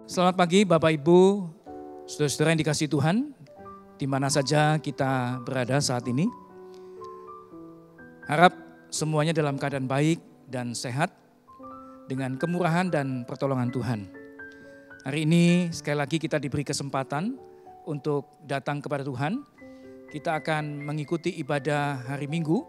Selamat pagi Bapak Ibu, saudara-saudara yang dikasihi Tuhan, di mana saja kita berada saat ini. Harap semuanya dalam keadaan baik dan sehat dengan kemurahan dan pertolongan Tuhan. Hari ini sekali lagi kita diberi kesempatan untuk datang kepada Tuhan. Kita akan mengikuti ibadah hari Minggu.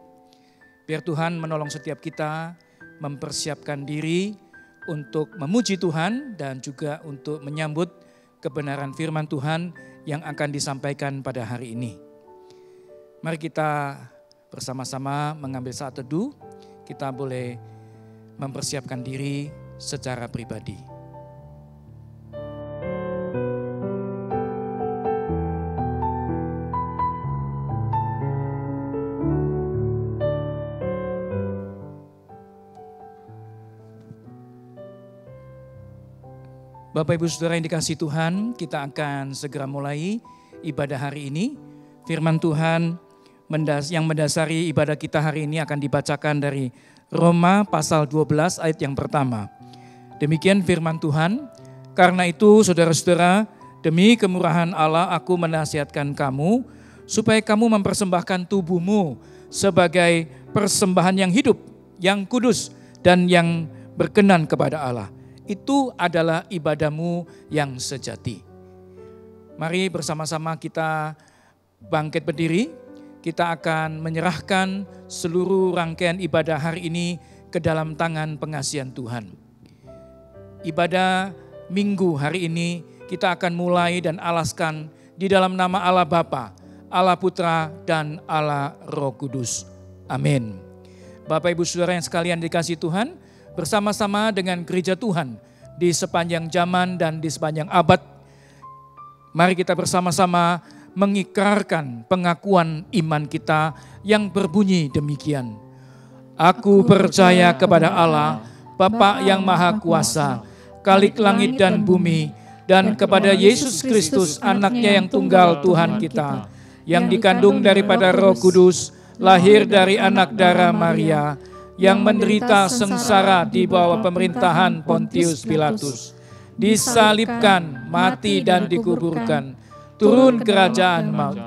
Biar Tuhan menolong setiap kita mempersiapkan diri untuk memuji Tuhan dan juga untuk menyambut kebenaran firman Tuhan yang akan disampaikan pada hari ini. Mari kita bersama-sama mengambil saat teduh, kita boleh mempersiapkan diri secara pribadi. Bapak Ibu Saudara yang dikasihi Tuhan, kita akan segera mulai ibadah hari ini. Firman Tuhan yang mendasari ibadah kita hari ini akan dibacakan dari Roma pasal 12 ayat yang pertama. Demikian firman Tuhan, karena itu saudara-saudara, demi kemurahan Allah aku menasihatkan kamu, supaya kamu mempersembahkan tubuhmu sebagai persembahan yang hidup, yang kudus, dan yang berkenan kepada Allah. Itu adalah ibadahmu yang sejati. Mari bersama-sama kita bangkit berdiri. Kita akan menyerahkan seluruh rangkaian ibadah hari ini ke dalam tangan pengasihan Tuhan. Ibadah Minggu hari ini kita akan mulai dan alaskan di dalam nama Allah Bapa, Allah Putra, dan Allah Roh Kudus. Amin. Bapak Ibu Saudara yang sekalian dikasihi Tuhan, bersama-sama dengan gereja Tuhan di sepanjang zaman dan di sepanjang abad, mari kita bersama-sama mengikrarkan pengakuan iman kita yang berbunyi demikian. Aku percaya kepada Allah, Bapa yang Maha Kuasa, Khalik langit dan bumi, dan kepada Yesus Kristus, anaknya yang tunggal Tuhan kita, yang dikandung daripada Roh Kudus, lahir dari anak darah Maria, yang menderita sengsara di bawah pemerintahan Pontius Pilatus, disalibkan, mati dan dikuburkan, turun kerajaan maut.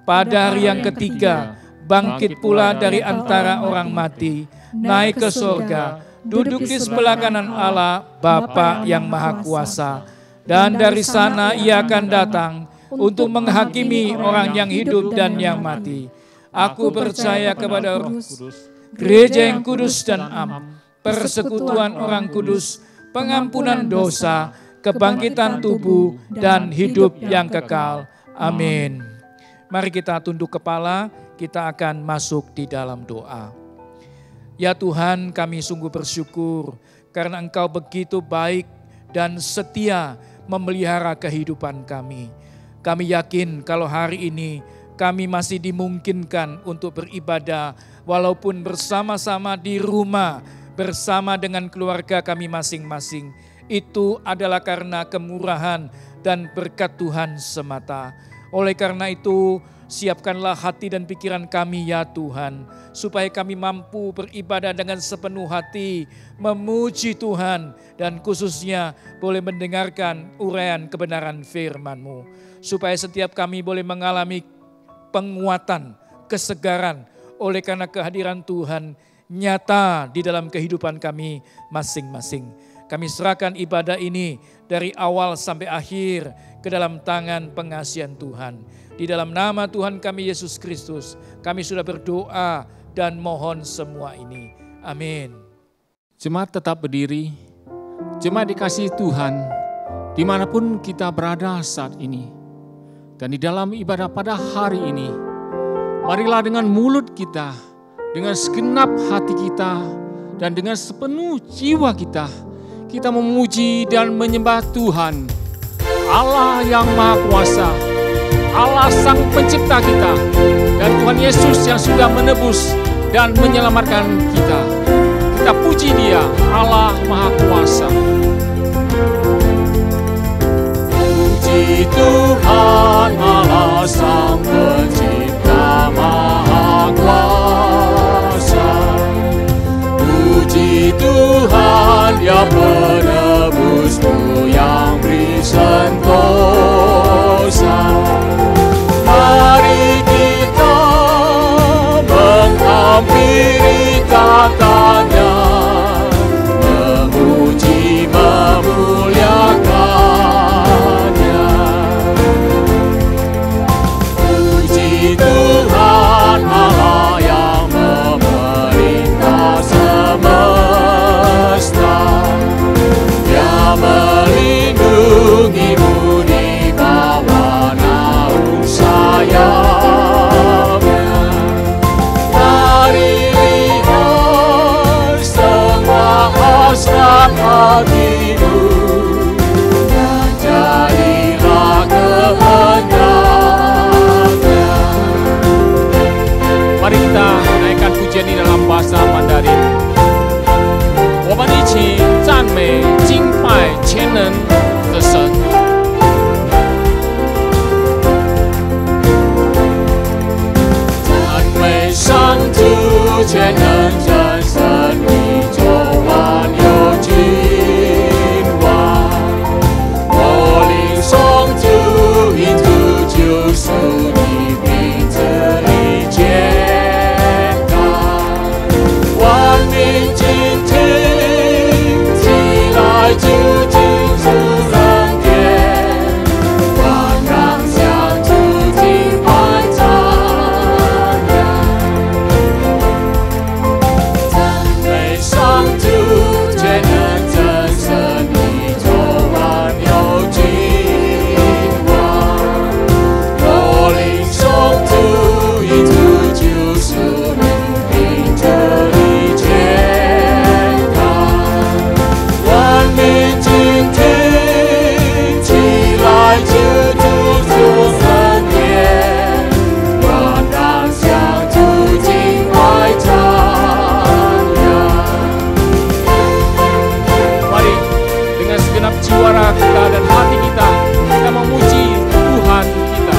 Pada hari yang ketiga, bangkit pula dari antara orang mati, naik ke sorga, duduk di sebelah kanan Allah, Bapa yang Maha Kuasa. Dan dari sana ia akan datang untuk menghakimi orang yang hidup dan yang mati. Aku percaya kepada Roh Kudus, gereja yang kudus dan am, persekutuan orang kudus, pengampunan dosa, kebangkitan tubuh, dan hidup yang kekal. Amin. Mari kita tunduk kepala, kita akan masuk di dalam doa. Ya Tuhan, kami sungguh bersyukur karena Engkau begitu baik dan setia memelihara kehidupan kami. Kami yakin kalau hari ini kami masih dimungkinkan untuk beribadah walaupun bersama-sama di rumah, bersama dengan keluarga kami masing-masing. Itu adalah karena kemurahan dan berkat Tuhan semata. Oleh karena itu, siapkanlah hati dan pikiran kami ya Tuhan, supaya kami mampu beribadah dengan sepenuh hati, memuji Tuhan, dan khususnya boleh mendengarkan uraian kebenaran firman-Mu. Supaya setiap kami boleh mengalami penguatan, kesegaran, oleh karena kehadiran Tuhan nyata di dalam kehidupan kami masing-masing. Kami serahkan ibadah ini dari awal sampai akhir ke dalam tangan pengasihan Tuhan. Di dalam nama Tuhan kami Yesus Kristus, kami sudah berdoa dan mohon semua ini. Amin. Jemaat tetap berdiri. Jemaat dikasihi Tuhan, dimanapun kita berada saat ini. Dan di dalam ibadah pada hari ini, marilah dengan mulut kita, dengan segenap hati kita, dan dengan sepenuh jiwa kita, kita memuji dan menyembah Tuhan, Allah yang Maha Kuasa, Allah Sang Pencipta kita, dan Tuhan Yesus yang sudah menebus dan menyelamatkan kita. Kita puji Dia, Allah Maha Kuasa. Puji Tuhan Allah Sang Pencipta Maha Kuasa. Puji Tuhan ya penebusmu yang beri hatimu, dan jadilah kehendaknya. Mari kita naikkan pujian di dalam bahasa Mandarin. 我们一起赞美敬拜全能的神。赞美上主全能真神，宇宙万有君王。我领颂主，因主救赎你，并赐你健康。万民敬听。就进入圣殿，万让相主敬拜赞扬，赞美上主全能真神，宇宙万有君王。我领颂主，因主救赎你，并赐你健康。万民敬听，起来就主出圣殿，万让相主敬拜赞扬。Mari dengan segenap jiwa kita dan hati kita, kita memuji Tuhan kita.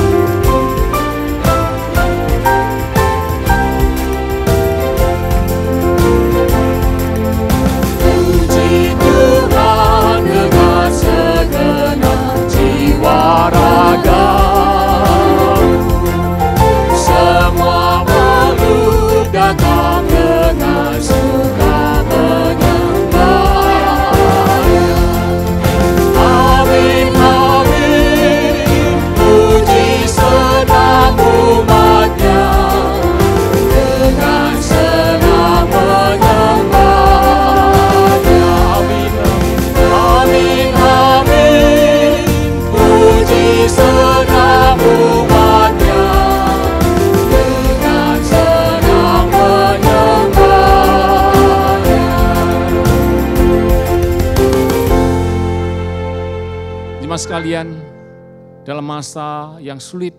Puji Tuhan dengan segenap jiwa ragamu, semua makhluk datang dengan suka menyembahnya. Amin, amin, puji senang umatnya, dengan senang menyembahnya. Amin, amin, puji senang umatnya, dengan senang menyembahnya. Jemaat sekalian, dalam masa yang sulit,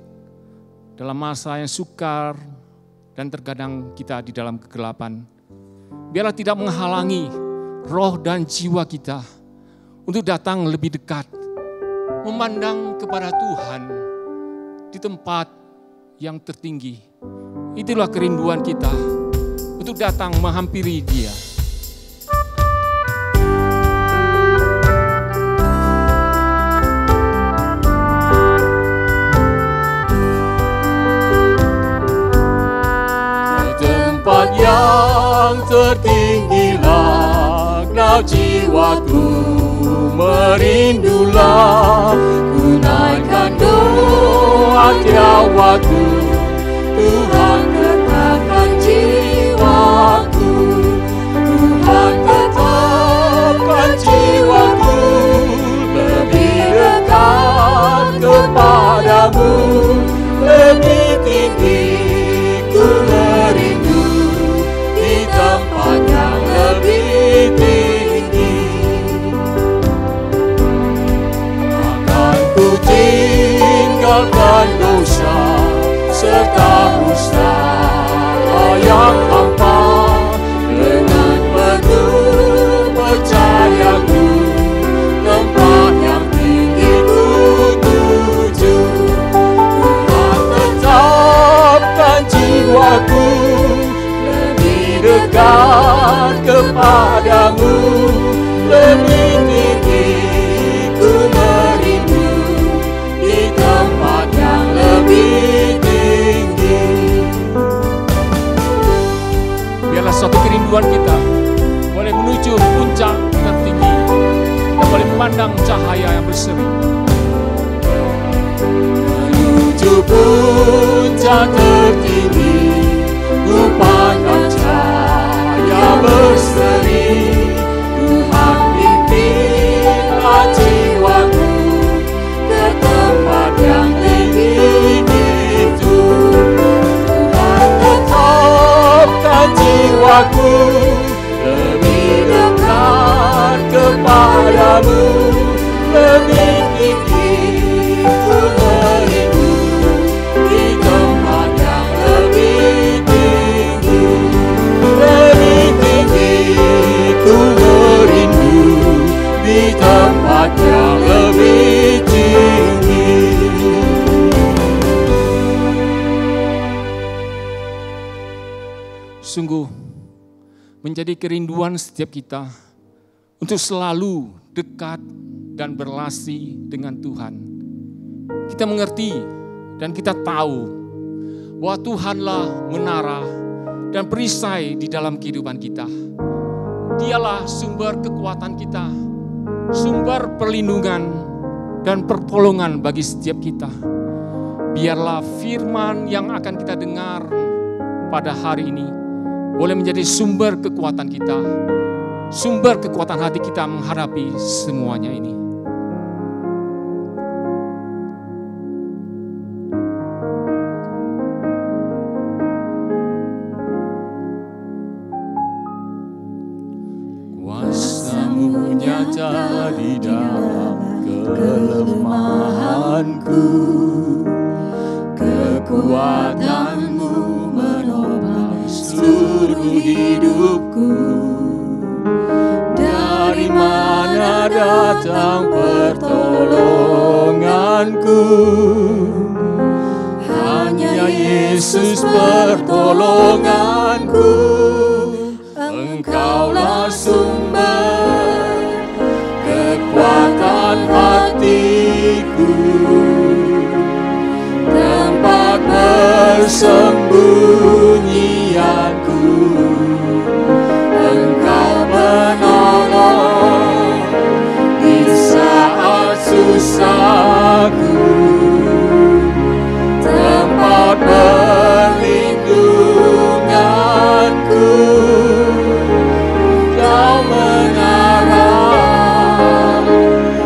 dalam masa yang sukar, dan terkadang kita di dalam kegelapan, biarlah tidak menghalangi roh dan jiwa kita untuk datang lebih dekat, memandang kepada Tuhan di tempat yang tertinggi. Itulah kerinduan kita untuk datang menghampiri Dia. Ke tempat yang tertinggilah jiwaku merindulah, ku naikkan doa tiap waktu, Tuhan tetapkan jiwaku, Tuhan tetapkan jiwaku, lebih dekat kepadamu, lebih tinggi ku merindu, di tempat yang lebih tinggi. Tinggalkan dosa serta usaha yang hampa, dengan penuh percayaku tempat yang tinggi ku tuju. Tuhan tetapkan jiwaku, lebih dekat kepadamu, lebih tinggi ku merindu, di tempat yang lebih tinggi. Biarlah suatu kerinduan kita boleh menuju puncak tertinggi, kita boleh memandang cahaya yang berseri. Menuju puncak tertinggi, ku pandang cahaya berseri. Tuhan pimpinlah jiwaku ke tempat yang tinggi itu. Tuhan tetapkan jiwaku, lebih dekat kepada kuasamu lebih tinggi, ku merindu di tempat yang lebih tinggi, lebih tinggi, ku merindu di tempat yang lebih tinggi. Sungguh menjadi kerinduan setiap kita untuk selalu dekat dan berelasi dengan Tuhan. Kita mengerti dan kita tahu bahwa Tuhanlah menara dan perisai di dalam kehidupan kita. Dialah sumber kekuatan kita, sumber perlindungan dan pertolongan bagi setiap kita. Biarlah firman yang akan kita dengar pada hari ini boleh menjadi sumber kekuatan kita, sumber kekuatan hati kita menghadapi semuanya ini. Kuasamu nyata di dalam kelemahanku, kekuatanmu menopang seluruh hidupku. Dari mana datang pertolonganku? Hanya Yesus pertolonganku. Engkaulah sumber kekuatan hatiku, tempat persembunyianku. Engkau menolong di saat susahku, tempat perlindunganku. Kau menara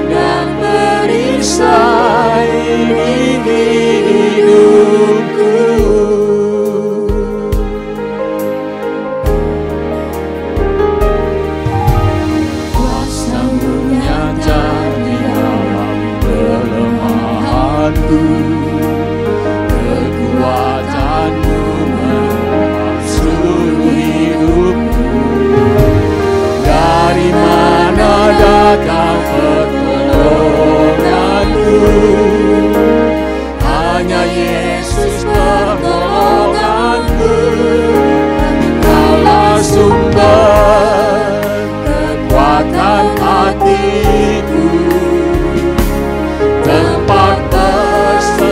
dan perisai di hidupku. Kuasamu nyata di dalam kelemahanku, kekuatanmu menopang seluruh hidupku. Dari mana datang pertolonganku? Hanya Yesus pertolonganku. Engkaulah sumber kekuatan hatiku, tempat persembunyianku.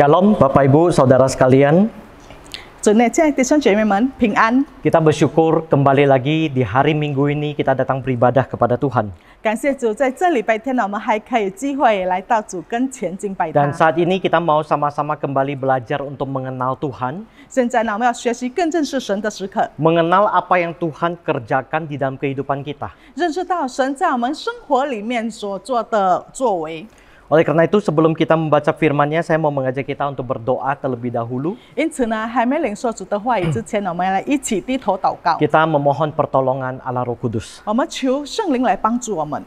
Shalom Bapak Ibu Saudara sekalian. 主内，亲爱的弟兄姐妹们，平安！ Kita bersyukur kembali lagi di hari Minggu ini kita datang beribadah kepada Tuhan. 感谢主，在这礼拜天呢，我们还可以有机会来到主跟前敬拜他 Dan。saat ini kita mau sama-sama kembali belajar untuk mengenal Tuhan, 现在呢，我们要学习更认识神的时刻， mengenal apa yang Tuhan kerjakan di dalam kehidupan kita. 认识到神在我们生活里面所做的作为。 Oleh karena itu sebelum kita membaca firman-Nya, saya mau mengajak kita untuk berdoa terlebih dahulu. 因此呢，还没领受主的话语之前呢，我们来一起低头祷告。 Kita memohon pertolongan Allah Roh Kudus. 我们求圣灵来帮助我们。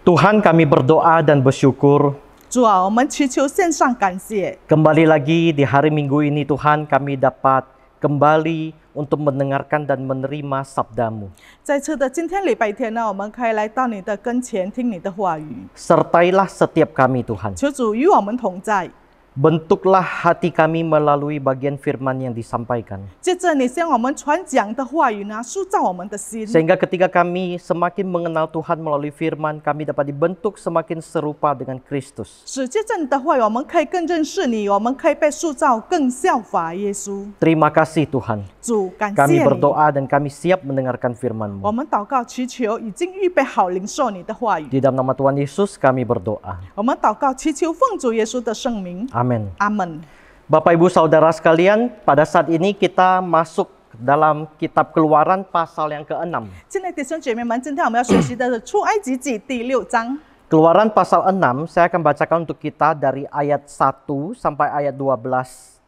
Tuhan, kami berdoa dan bersyukur 主啊，我们祈求献上感谢。 kembali lagi di hari Minggu ini Tuhan kami dapat kembali untuk mendengarkan dan menerima sabda-Mu. 再次的，今天礼拜天呢，我们可以来到你的跟前，听你的话语。 Sertailah setiap kami Tuhan. 求主与我们同在。 Bentuklah hati kami melalui bagian firman yang disampaikan. 接着，你向我们传讲的话语呢，塑造我们的心。 Sehingga ketika kami semakin mengenal Tuhan melalui firman, kami dapat dibentuk semakin serupa dengan Kristus. 使借着你的话语，我们可以更认识你，我们可以被塑造，更效法耶稣。 Terima kasih Tuhan. 主，感 Kami 谢你。 berdoa dan kami siap mendengarkan 我 firman-Mu. 们祷告祈求，已经预备好领受你的话语。 Di dalam nama Tuhan Yesus kami berdoa. 我们祷告祈求，奉主耶稣的圣名， Amin. 阿门。 Bapak Ibu Saudara sekalian, pada saat ini kita masuk dalam kitab Keluaran pasal yang ke-6. 亲爱的弟兄姐妹们，今天我们要学习的是出埃及记第6章。 Keluaran pasal 6, saya akan bacakan untuk kita dari ayat 1 sampai ayat 12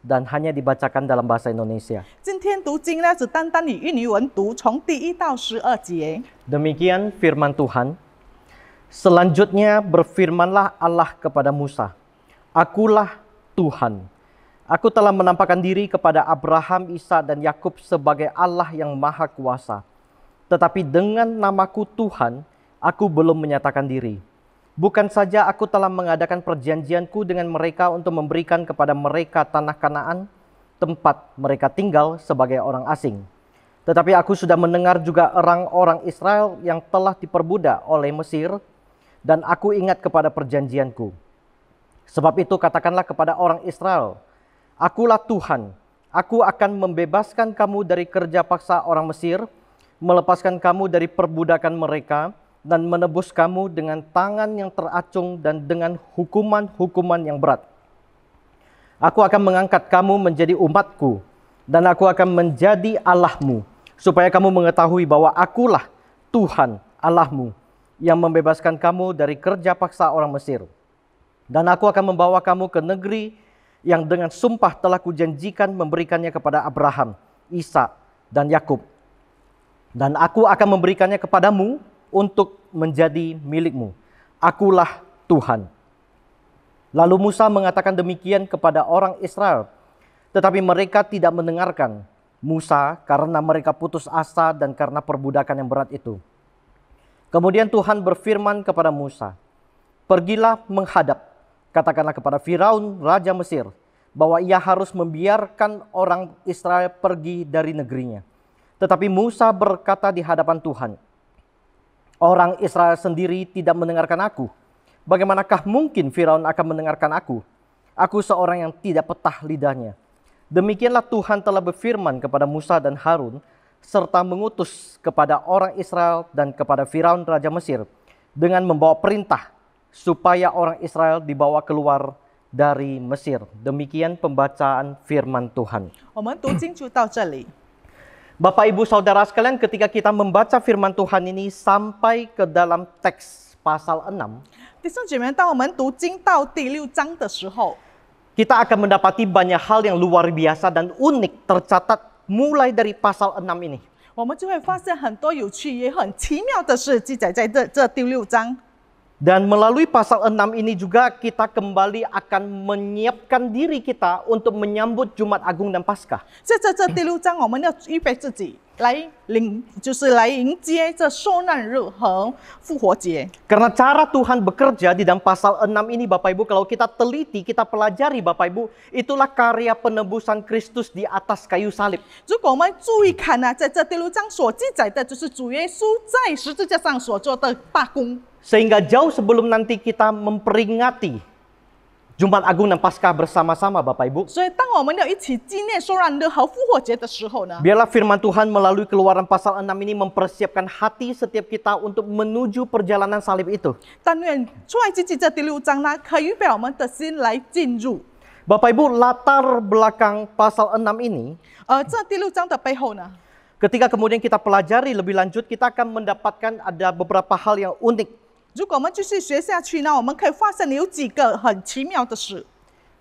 dan hanya dibacakan dalam bahasa Indonesia. 今天读经呢，只单单以印尼文读，从第1到12节。 Demikian firman Tuhan. Selanjutnya berfirmanlah Allah kepada Musa, Akulah Tuhan. Aku telah menampakkan diri kepada Abraham, Ishak dan Yakub sebagai Allah yang Maha Kuasa. Tetapi dengan namaku Tuhan, aku belum menyatakan diri. Bukan saja aku telah mengadakan perjanjianku dengan mereka untuk memberikan kepada mereka tanah Kanaan, tempat mereka tinggal sebagai orang asing. Tetapi aku sudah mendengar juga orang-orang Israel yang telah diperbudak oleh Mesir, dan aku ingat kepada perjanjianku. Sebab itu katakanlah kepada orang Israel, Akulah Tuhan, aku akan membebaskan kamu dari kerja paksa orang Mesir, melepaskan kamu dari perbudakan mereka, dan menebus kamu dengan tangan yang teracung dan dengan hukuman-hukuman yang berat. Aku akan mengangkat kamu menjadi umatku, dan aku akan menjadi Allahmu, supaya kamu mengetahui bahwa akulah Tuhan Allahmu, yang membebaskan kamu dari kerja paksa orang Mesir. Dan aku akan membawa kamu ke negeri yang dengan sumpah telah kujanjikan memberikannya kepada Abraham, Ishak, dan Yakub. Dan aku akan memberikannya kepadamu untuk menjadi milikmu. Akulah Tuhan. Lalu Musa mengatakan demikian kepada orang Israel, tetapi mereka tidak mendengarkan Musa karena mereka putus asa dan karena perbudakan yang berat itu. Kemudian Tuhan berfirman kepada Musa, Pergilah menghadap, katakanlah kepada Firaun, Raja Mesir, bahwa ia harus membiarkan orang Israel pergi dari negerinya. Tetapi Musa berkata di hadapan Tuhan, Orang Israel sendiri tidak mendengarkan aku. Bagaimanakah mungkin Firaun akan mendengarkan aku? Aku seorang yang tidak petah lidahnya. Demikianlah Tuhan telah berfirman kepada Musa dan Harun, serta mengutus kepada orang Israel dan kepada Firaun Raja Mesir, dengan membawa perintah, supaya orang Israel dibawa keluar dari Mesir. Demikian pembacaan firman Tuhan. 我们读经就到这里。 Bapak Ibu Saudara sekalian, ketika kita membaca firman Tuhan ini sampai ke dalam teks pasal 6, 弟兄姐妹，当我们读经到第6章的时候， kita akan mendapati banyak hal yang luar biasa dan unik tercatat mulai dari pasal 6 ini. 我们就会发现很多有趣也很奇妙的事记载在这第6章。 Dan melalui pasal 6 ini juga kita kembali akan menyiapkan diri kita untuk menyambut Jumat Agung dan Paskah. 在这第6章，我们要预备自己来就是来迎接这受难日和复活节。 Karena cara Tuhan bekerja di dalam pasal 6 ini Bapak Ibu, kalau kita teliti, kita pelajari Bapak Ibu, itulah karya penebusan Kristus di atas kayu salib. 如果我们注意看呢，在这第6章所记载的就是主耶稣在十字架上所做的大功。 Sehingga jauh sebelum nanti kita memperingati Jumat Agung dan Paskah bersama-sama Bapak Ibu. 所以，当我们要一起纪念受难日和复活节的时候呢， Biarlah firman Tuhan melalui Keluaran pasal 6 ini mempersiapkan hati setiap kita untuk menuju perjalanan salib itu. 但愿出埃及记这第6章呢，可预备我们的心来进入。 Bapak Ibu, latar belakang pasal 6 ini, 这第6章的背后呢， ketika kemudian kita pelajari lebih lanjut, kita akan mendapatkan ada beberapa hal yang unik. 如果我们继续学下去呢，我们可以发现有几个很奇妙的事。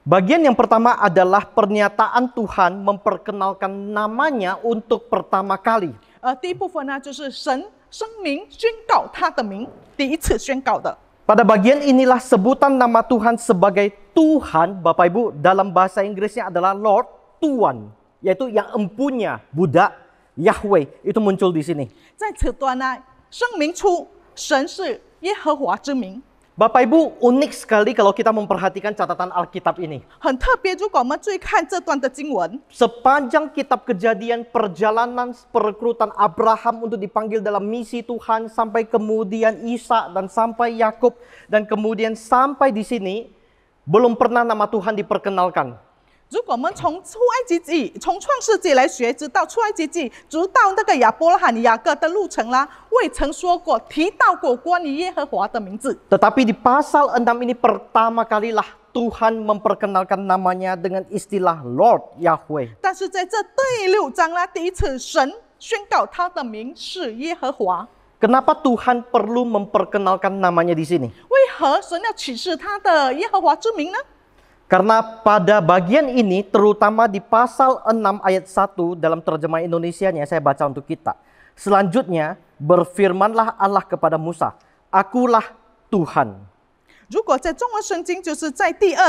Bagian yang pertama adalah pernyataan Tuhan memperkenalkan namanya untuk pertama kali. 第一部分呢，就是神声明宣告他的名，第一次宣告的。 Pada bagian inilah sebutan nama Tuhan sebagai Tuhan, Bapak Ibu, dalam bahasa Inggrisnya adalah Lord, Tuan, yaitu yang empunya, Buddha, Yahweh, itu muncul di sini. 在此段呢，声明出神是耶和华之名。 Bapak Ibu, unik sekali kalau kita memperhatikan catatan Alkitab ini. 很特别，如果我们注意看这段的经文， Sepanjang kitab Kejadian, perjalanan perekrutan Abraham untuk dipanggil dalam misi Tuhan, sampai kemudian Ishak dan sampai Yakub, dan kemudian sampai di sini, belum pernah nama Tuhan diperkenalkan. 如果我们从出埃及记、从创世纪来学，直到出埃及记，直到那个亚伯拉罕、雅各的路程啦，未曾说过、提到过关于耶和华的名字。 Tetapi di pasal 6 ini pertama kalilah Tuhan memperkenalkan namanya dengan istilah Lord Yahweh. 但是在这第6章呢，第一次神宣告他的名是耶和华。 Kenapa Tuhan perlu memperkenalkan namanya di sini? 为何神要启示他的耶和华之名呢？ Karena pada bagian ini, terutama di pasal 6 ayat 1 dalam terjemahan Indonesianya, saya baca untuk kita. Selanjutnya, berfirmanlah Allah kepada Musa, Akulah Tuhan. 如果在中文圣经，就是在第二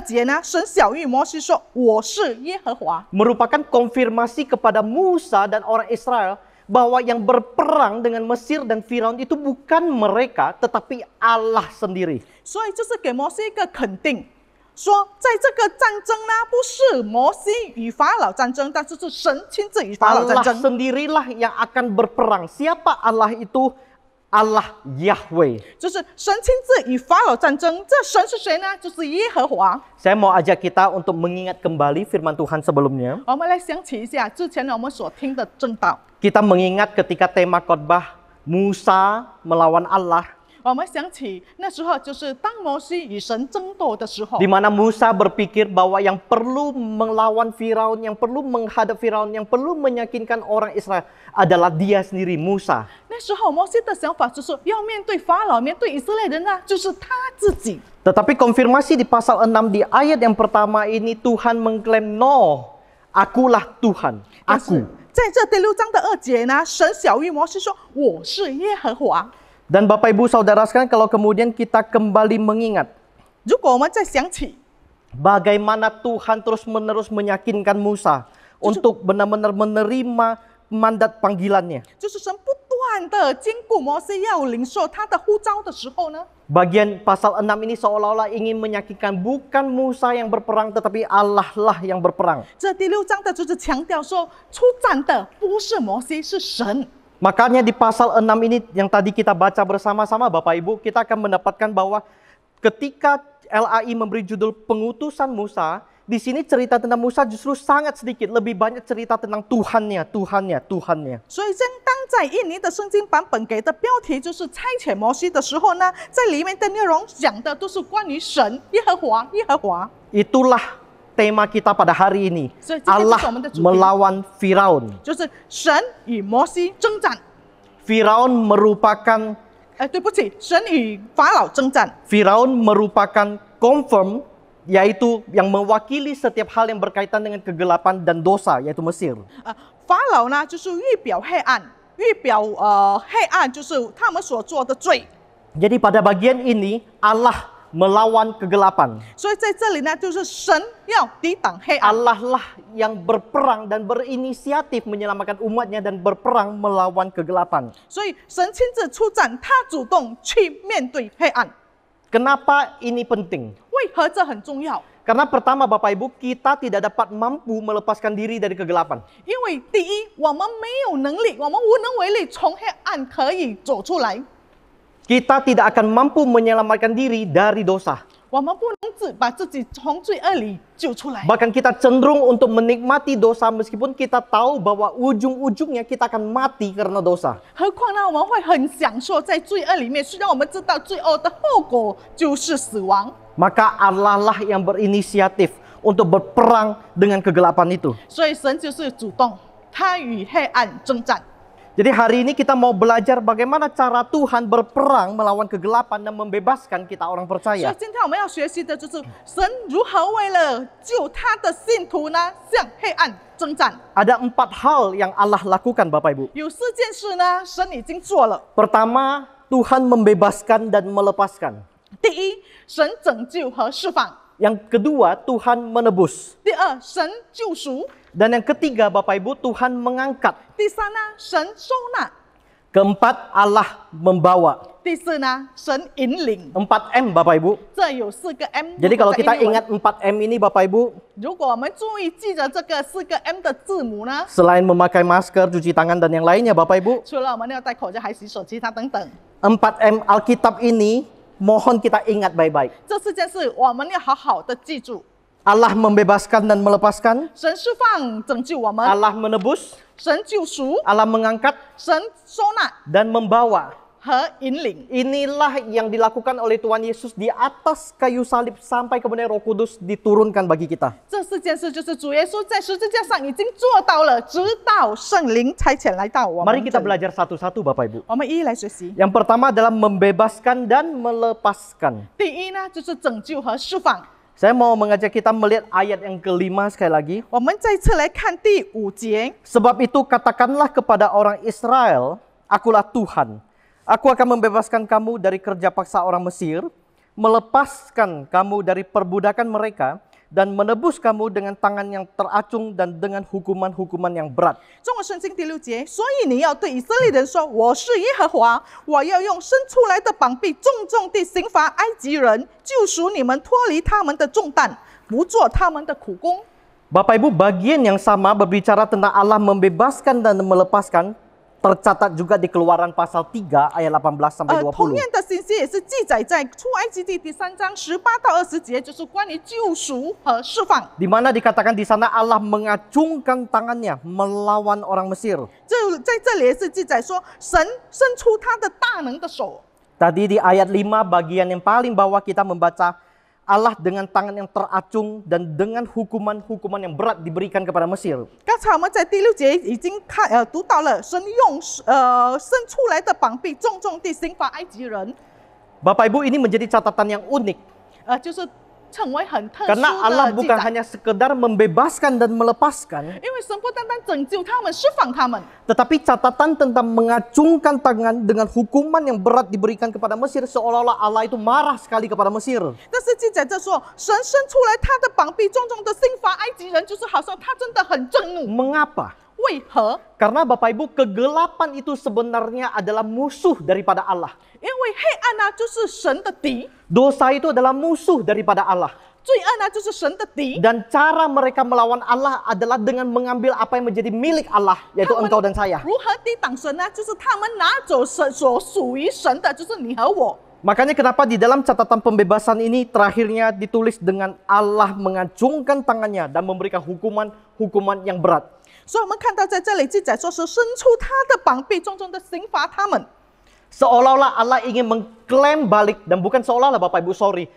节呢，神晓谕摩西说：“我是耶和华。” Merupakan konfirmasi kepada Musa dan orang Israel bahwa yang berperang dengan Mesir dan Firaun itu bukan mereka, tetapi Allah sendiri. 所以就是给摩西一个肯定，说在这个战争呢，不是摩西与法老战争，但是是神亲自与法老战 Allah 争。 sendirilah yang akan berperang. Siapa Allah itu? Allah Yahweh. 就是神亲自与法老战争，这神是谁呢？就是耶和华。 Saya mau ajak kita untuk mengingat kembali firman Tuhan sebelumnya. 我们来想起一下之前我们所听的正道。 Kita mengingat ketika tema khotbah Musa melawan Allah, 我们想起那时候就是当摩西与神争斗的时候 di，mana Musa berpikir bahwa yang perlu melawan Firaun, yang perlu menghadap Firaun, yang perlu meyakinkan orang Israel adalah dia sendiri, Musa. 那时候摩西的想法就是要面对法老，面对以色列人呢，就是他自己。 Tetapi konfirmasi di pasal 6 di ayat yang pertama ini Tuhan mengklaim, no, akulah Tuhan, 但是 aku. 在这第6章的2节呢，神晓谕摩西说：“我是耶和华。” Dan Bapak Ibu Saudara sekalian, kalau kemudian kita kembali mengingat 如果我们再想起 bagaimana Tuhan terus-menerus meyakinkan Musa untuk benar-benar menerima mandat panggilannya. 就是神不断的兼顾摩西要领受他的呼召的时候呢， Bagian pasal 6 ini seolah-olah ingin meyakinkan bukan Musa yang berperang, tetapi Allah lah yang berperang. 这第6章的就是强调说，出战的不是摩西，是神。 Makanya di pasal 6 ini yang tadi kita baca bersama-sama Bapak Ibu, kita akan mendapatkan bahwa ketika LAI memberi judul pengutusan Musa, di sini cerita tentang Musa justru sangat sedikit, lebih banyak cerita tentang Tuhannya. 所以当在印尼的圣经版本给的标题就是差遣摩西的时候呢，在里面的内容讲的都是关于神耶和华，耶和华。 Itulah tema kita pada hari ini. Allah melawan Firaun. 就是神与摩西征战。 Firaun merupakan 对不起，神与法老征战。 Firaun merupakan confirm, yaitu yang mewakili setiap hal yang berkaitan dengan kegelapan dan dosa, yaitu Mesir. 法老呢，就是预表黑暗，预表黑暗就是他们所做的罪。 Jadi pada bagian ini Allah melawan kegelapan. 所以在这里呢，就是神要抵挡黑暗。 Allah lah yang berperang dan berinisiatif menyelamatkan umatnya dan berperang melawan kegelapan. 所以神亲自出战，他主动去面对黑暗。 Kenapa ini penting? 为何这很重要？ Karena pertama Bapak Ibu, kita tidak dapat mampu melepaskan diri dari kegelapan. 因为第一，我们没有能力，我们无能为力从黑暗可以走出来。 Kita tidak akan mampu menyelamatkan diri dari dosa. 我们不能把自己从罪恶里救出来。 Bahkan kita cenderung untuk menikmati dosa meskipun kita tahu bahwa ujung-ujungnya kita akan mati karena dosa. 何况呢，我们会很享受在罪恶里面，虽然我们知道罪恶的后果就是死亡。 Maka Allah lah yang berinisiatif untuk berperang dengan kegelapan itu. 所以神就是主动，他与黑暗征战。 Jadi hari ini kita mau belajar bagaimana cara Tuhan berperang melawan kegelapan dan membebaskan kita orang 所以 percaya. 今天我们要学习的就是神如何为了救他的信徒呢，向黑暗征战。 Ada 4 hal yang Allah lakukan Bapak Ibu. 有4件事呢，神已经做了。 Pertama, Tuhan membebaskan dan melepaskan. 第一，神拯救和释放； Yang kedua, Tuhan menebus. 第二，神救赎； Dan yang ketiga, Bapak Ibu, Tuhan mengangkat. 第三呢，神收纳； Keempat, Allah membawa. 第四呢，神引领。 4M Bapak Ibu. 这有4个 M。 Jadi kalau 如果在 kita 英文 ingat 4M ini Bapak Ibu, 如果我们注意记着这个4个 M 的字母呢， selain memakai masker, cuci tangan dan yang lainnya Bapak Ibu, 除了我们要戴口罩，还洗手，其他等等。 4M Alkitab ini mohon kita ingat baik-baik. 这4件事我们要好好的记住。 Allah membebaskan dan melepaskan, 神释放拯救我们， Allah menebus, 神救赎， Allah mengangkat 神收纳 dan membawa. 和引领。 Inilah yang dilakukan oleh Tuhan Yesus di atas kayu salib sampai kemudian Roh Kudus diturunkan bagi kita. 这4件事就是主耶稣在十字架上已经做到了，直到圣灵差遣来到我们 Mari kita 这里。 belajar satu-satu Bapak Ibu. 我们一一来学习。 Yang pertama adalah membebaskan dan melepaskan. 第一呢，就是拯救和释放。 Saya mau mengajak kita melihat ayat yang kelima sekali lagi. 我们再次来看第5节。 Sebab itu katakanlah kepada orang Israel, akulah Tuhan. Aku akan membebaskan kamu dari kerja paksa orang Mesir, melepaskan kamu dari perbudakan mereka, dan menebus kamu dengan tangan yang teracung dan dengan hukuman-hukuman yang berat. 中国圣经第6节，所以你要对以色列人说：“我是耶和华，我要用伸出来的膀臂重重地刑罚埃及人，救赎你们脱离他们的重担，不做他们的苦工。” Bapak Ibu, bagian yang sama berbicara tentang Allah membebaskan dan melepaskan, tercatat juga di Keluaran pasal 3 ayat 18 sampai 同 20. 样的信息也是记载在出埃及记第3章18到20节，就是关于救赎和释放。 Di mana dikatakan di sana Allah mengacungkan tangannya melawan orang Mesir. 在这里也是记载说，神伸出他的大能的手。 Tadi di ayat 5 bagian yang paling bawah kita membaca Allah dengan tangan yang teracung dan dengan hukuman-hukuman yang berat diberikan kepada Mesir. 刚才我们在第6节已经读到了，神用伸出来的膀臂重重地刑罚埃及人， Bapak Ibu, ini menjadi catatan yang unik. 就是成为很特殊 Karena Allah 的记 bukan 载。 hanya sekedar membebaskan dan melepaskan, 因为神不单单拯救他们、释放他们， tetapi catatan tentang mengacungkan tangan dengan hukuman yang berat diberikan kepada Mesir, seolah-olah Allah itu marah sekali kepada Mesir. 但是记载着说，神伸出来他的膀臂重重的刑罚埃及人，就是好像他真的很震怒。 Mengapa? 为何？ Karena Bapak Ibu, kegelapan itu sebenarnya adalah musuh daripada Allah. 因为黑暗呢，就是神的敌； Dosa itu adalah musuh daripada Allah. 罪恶呢，就是神的敌。 Dan cara mereka melawan Allah adalah dengan mengambil apa yang menjadi milik Allah, yaitu engkau dan saya. 如何抵挡神呢？就是他们拿走神所属于神的，就是你和我。 Makanya kenapa di dalam catatan pembebasan ini terakhirnya ditulis dengan Allah mengacungkan tangannya dan memberikan hukuman yang berat. 所以我们看到在这里记载说，是伸出他的膀臂重重的刑罚他们。 Seolah-olah Allah ingin mengklaim balik, dan bukan seolah-olah Bapak Ibu, sorry.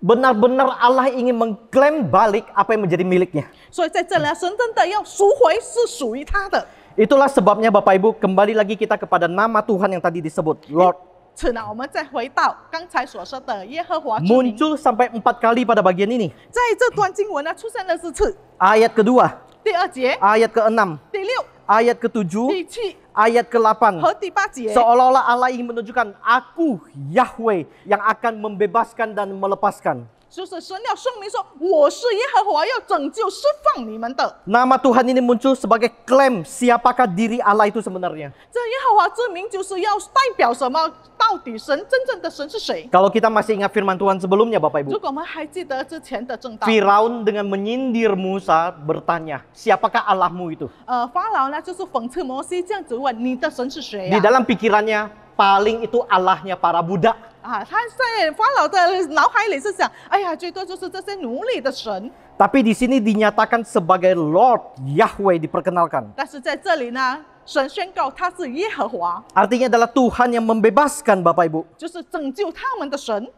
Benar-benar Allah ingin mengklaim balik apa yang menjadi miliknya. 所以在这里呢，神真的要赎回是属于他的。 Itulah sebabnya Bapak Ibu, kembali lagi kita kepada nama Tuhan yang tadi disebut, Lord. 是呢，我们再回到刚才所说的耶和华之名， Muncul sampai 4 kali pada bagian ini. 在这段经文呢出现了4次。 Ayat kedua, 第2节、 ayat ke-6, 第6、 ayat ke-7, 第7 ayat ke-8. 和第8节。 Seolah-olah Allah ingin menunjukkan, aku Yahweh yang akan membebaskan dan melepaskan. 就是神要声明说，我是耶和华，要拯救、释放你们的。 Nama Tuhan ini muncul sebagai klaim siapakah diri Allah itu sebenarnya. 这耶和华之名就是要代表什么？到底神真正的神是谁？ Kalau kita masih ingat firman Tuhan sebelumnya Bapak 如 Ibu. 果我们还记得之前的正道， Firaun dengan menyindir Musa bertanya, siapakah Allahmu itu? 法老呢就是讽刺摩西这样子问：你的神是谁 Di 呀、 dalam pikirannya, paling itu Allahnya para budak. 啊，他在法老的脑海里是想，哎呀，最多就是这些奴隶的神。 Tapi di sini dinyatakan sebagai Lord Yahweh diperkenalkan. 但是在这里呢，神宣告他是耶和华， Artinya adalah Tuhan yang membebaskan Bapak Ibu. 就是拯救他们的神。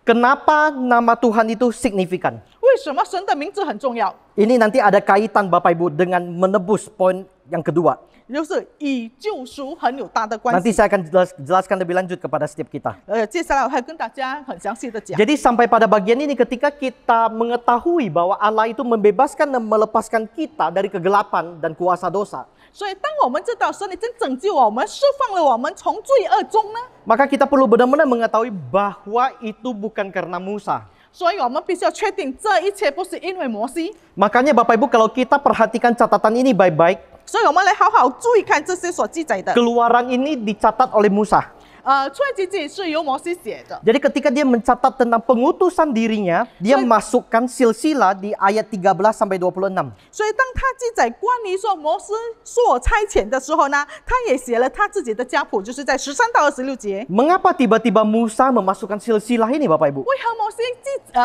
Kenapa nama Tuhan itu signifikan? 为什么神的名字很重要？ Ini nanti ada kaitan Bapak Ibu dengan menebus poin yang kedua. 就是与救赎很有大的关 Nanti 系。 saya akan jelaskan lebih lanjut kepada setiap kita. 接下来我会跟大家很详细的讲。 Jadi sampai pada bagian ini ketika kita mengetahui bahwa Allah itu membebaskan dan melepaskan kita dari kegelapan dan kuasa dosa, 所以，当我们知道神已经拯救我们、释放了我们从罪恶中呢， maka kita perlu benar-benar mengetahui bahwa itu bukan karena Musa. 所以我们必须要确定这一切不是因为摩西。 Makanya Bapak Ibu kalau kita perhatikan catatan ini baik-baik, 所以我们来好好注意看这些所记载的。 keluaran ini dicatat oleh Musa. 出埃及记是由摩西写的。 Jadi ketika dia mencatat tentang pengutusan dirinya, dia masukkan silsilah di ayat 13 sampai 26. 所以当他记载关于说摩西所差遣的时候呢，他也写了他自己的家谱，就是在13到26节。 Mengapa tiba-tiba Musa memasukkan silsilah ini Bapak Ibu? 为何摩西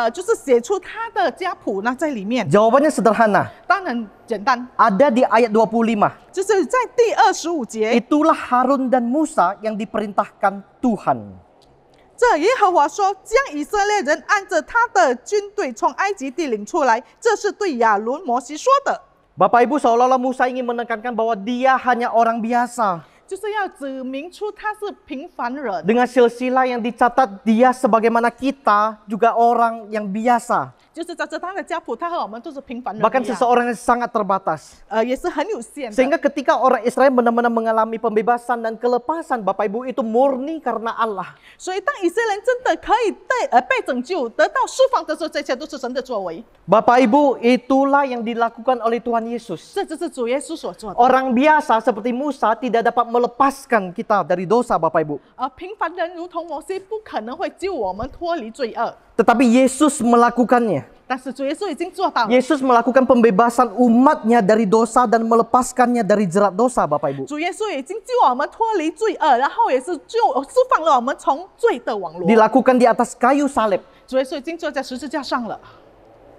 就是写出他的家谱呢？在里面， Jawabannya sederhana. 当然简单， Ada di ayat 25. 就是在第25节， Itulah Harun dan Musa yang diperintahkan Tuhan. 这耶和华说，将以色列人按着他的军队从埃及地领出来，这是对亚伦、摩西说的。 Bapak Ibu seolah-olah Musa ingin menekankan bahwa dia hanya orang biasa. 就是要指明出他是平凡人， Dengan silsilah yang dicatat dia sebagaimana kita juga orang yang biasa. 就是在这他的家谱，他和我们都是平凡人 Bahkan 一样， seseorang yang sangat terbatas. 也是很有限的。 Sehingga ketika orang Israel benar-benar mengalami pembebasan dan kelepasan Bapak Ibu itu murni karena Allah. 所以当以色列人真的可以被拯救、得到释放的时候，这一切都是神的作为， Bapak Ibu itulah yang dilakukan oleh Tuhan Yesus. 这就是主耶稣所做的。 Orang biasa seperti Musa tidak dapat melepaskan kita dari dosa Bapak Ibu. 平凡人如同摩西，不可能会救我们脱离罪恶， Tetapi Yesus melakukannya. 但是主耶稣已经做到了。 Yesus melakukan pembebasan umatnya dari dosa dan melepaskannya dari jerat dosa Bapak Ibu. 主耶稣已经救我们脱离罪恶，然后也是释放了我们从罪的网罗。 Dilakukan di atas kayu salib. 主耶稣已经坐在十字架上了。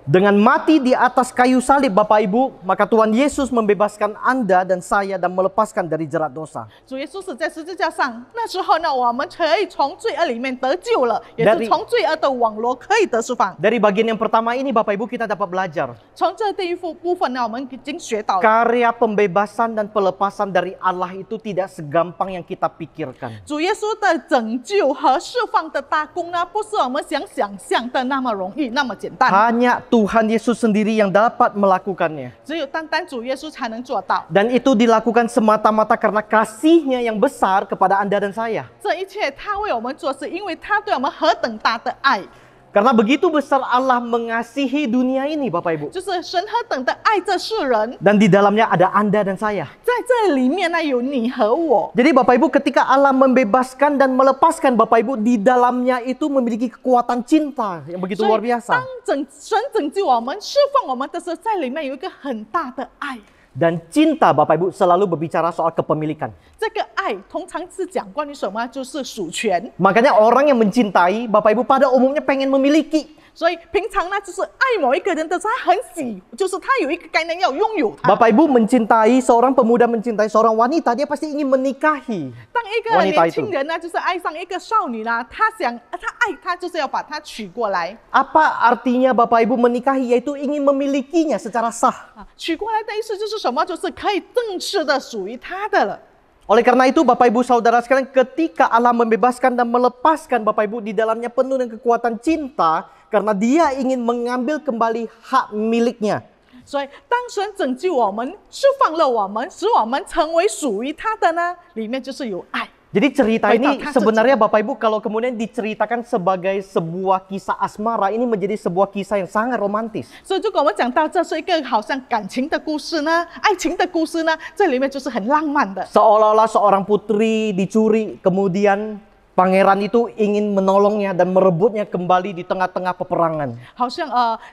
Dengan mati di atas kayu salib Bapak Ibu, maka Tuhan Yesus membebaskan Anda dan saya dan melepaskan dari jerat dosa. 主耶稣死在十字架上，那时候呢，我们可以从罪恶里面得救了，也是 Dari- 从罪恶的网罗可以得释放。 Dari bagian yang pertama ini Bapak Ibu kita dapat belajar 从这第一部分呢，我们已经学到了， karya pembebasan dan pelepasan dari Allah itu tidak segampang yang kita pikirkan. 主耶稣的拯救和释放的大功呢，不是我们想象的那么容易，那么简单。 Hanya Tuhan Yesus sendiri yang dapat melakukannya. 只有单主耶稣才能做到。 Dan itu dilakukan semata-mata karena kasihnya yang besar kepada Anda dan saya. 这一切他为我们做，是因为他对我们何等大的爱， Karena begitu besar Allah mengasihi dunia ini Bapak Ibu. 就是神何等的爱这世人， Dan di dalamnya ada Anda dan saya. 在这里面呢有你和我。 Jadi Bapak Ibu ketika Allah membebaskan dan melepaskan Bapak Ibu di dalamnya itu memiliki kekuatan cinta yang begitu 所 luar 以 biasa. 当神拯救我们、释放我们的时候，在里面有一个很大的爱。 Dan cinta Bapak Ibu selalu berbicara soal kepemilikan. 这个爱通常是讲关于什么？就是属权。 Makanya orang yang mencintai Bapak Ibu pada umumnya pengen memiliki. 所以平常呢，就是爱某一个人的时候，他很喜，就是他有一个概念要拥有他。 Bapak Ibu mencintai seorang pemuda mencintai seorang wanita, dia pasti ingin menikahi 当一个 wanita 年 itu. 轻人呢，就是爱上一个少女啦，他爱她，就是要把她娶过来。 Apa artinya Bapak Ibu menikahi? Yaitu ingin memilikinya secara sah. 娶过来的意思就是什么？就是可以正式的属于他的了。 Oleh karena itu Bapak Ibu Saudara sekalian, ketika Allah membebaskan dan melepaskan Bapak Ibu di dalamnya penuh dengan kekuatan cinta, karena dia ingin mengambil kembali hak miliknya. 所以，当神拯救我们、释放了我们，使我们成为属于他的呢，里面就是有爱。 Jadi cerita Baik, ini Kak, sebenarnya Bapak Ibu kalau kemudian diceritakan sebagai sebuah kisah asmara, ini menjadi sebuah kisah yang sangat romantis. 所以，如果我们讲到这是一个好像感情的故事呢、爱情的故事呢，这里面就是很浪漫的。 Seolah-olah seorang putri dicuri, kemudian pangeran itu ingin menolongnya dan merebutnya kembali di tengah-tengah peperangan. 好像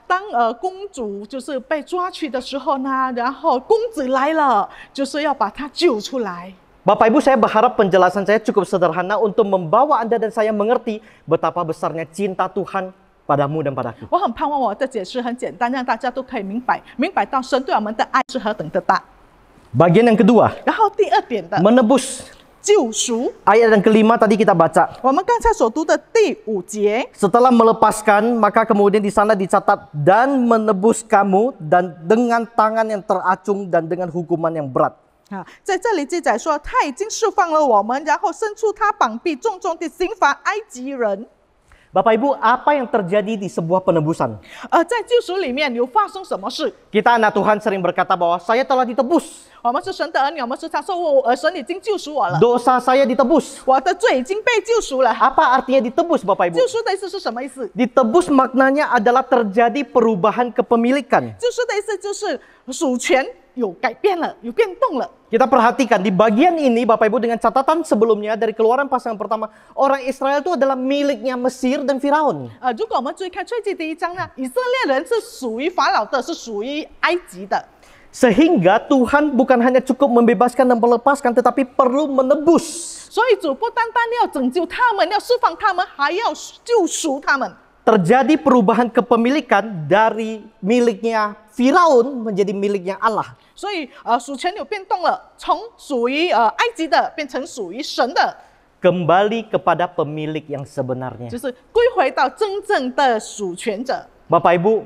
当公主就是被抓去的时候呢，然后公子来了，就是要把她救出来。Bapak Ibu, saya berharap penjelasan saya cukup sederhana untuk membawa Anda dan saya mengerti betapa besarnya cinta Tuhan padamu dan padaku. 我很盼望我的解释很简单，让大家都可以明白到神对我们的爱是何等的大。 Bagian yang kedua, 然后第二点的 menebus. 救赎， Ayat yang kelima tadi kita baca. 我们刚才所读的第5节， Setelah melepaskan, maka kemudian di sana dicatat dan menebus kamu dan dengan tangan yang teracung dan dengan hukuman yang berat. 啊，在这里记载说他已经释放了我们，然后伸出他膀臂重重地刑罚埃及人。 Bapak Ibu, apa yang terjadi di sebuah penebusan? 在救赎里面有发生什么事？ Kita anak Tuhan sering berkata bahwa saya telah ditebus. 我们是神的儿女，我们时常说神已经救赎我了， Dosa saya ditebus. 我的罪已经被救赎了。 Apa artinya ditebus, Bapak Ibu? 救赎的意思是什么意思？ Ditebus maknanya adalah terjadi perubahan kepemilikan. 救赎的意思就是属权有改变了，有变动了。 Kita perhatikan di bagian ini, Bapak Ibu, dengan catatan sebelumnya dari Keluaran pasal yang pertama, orang Israel itu adalah miliknya Mesir dan Firaun. 如果我们注意看创世记第1章呢，以色列人是属于法老的，是属于埃及的。 Sehingga Tuhan bukan hanya cukup membebaskan dan melepaskan, tetapi perlu menebus. 所以主不单单要拯救他们，要释放他们，还要救赎他们。 Terjadi perubahan kepemilikan dari miliknya Firaun menjadi miliknya Allah. 所以属权有变动了，从属于埃及的变成属于神的， Kembali kepada pemilik yang sebenarnya. 就是归回到真正的属权者。 Bapak Ibu,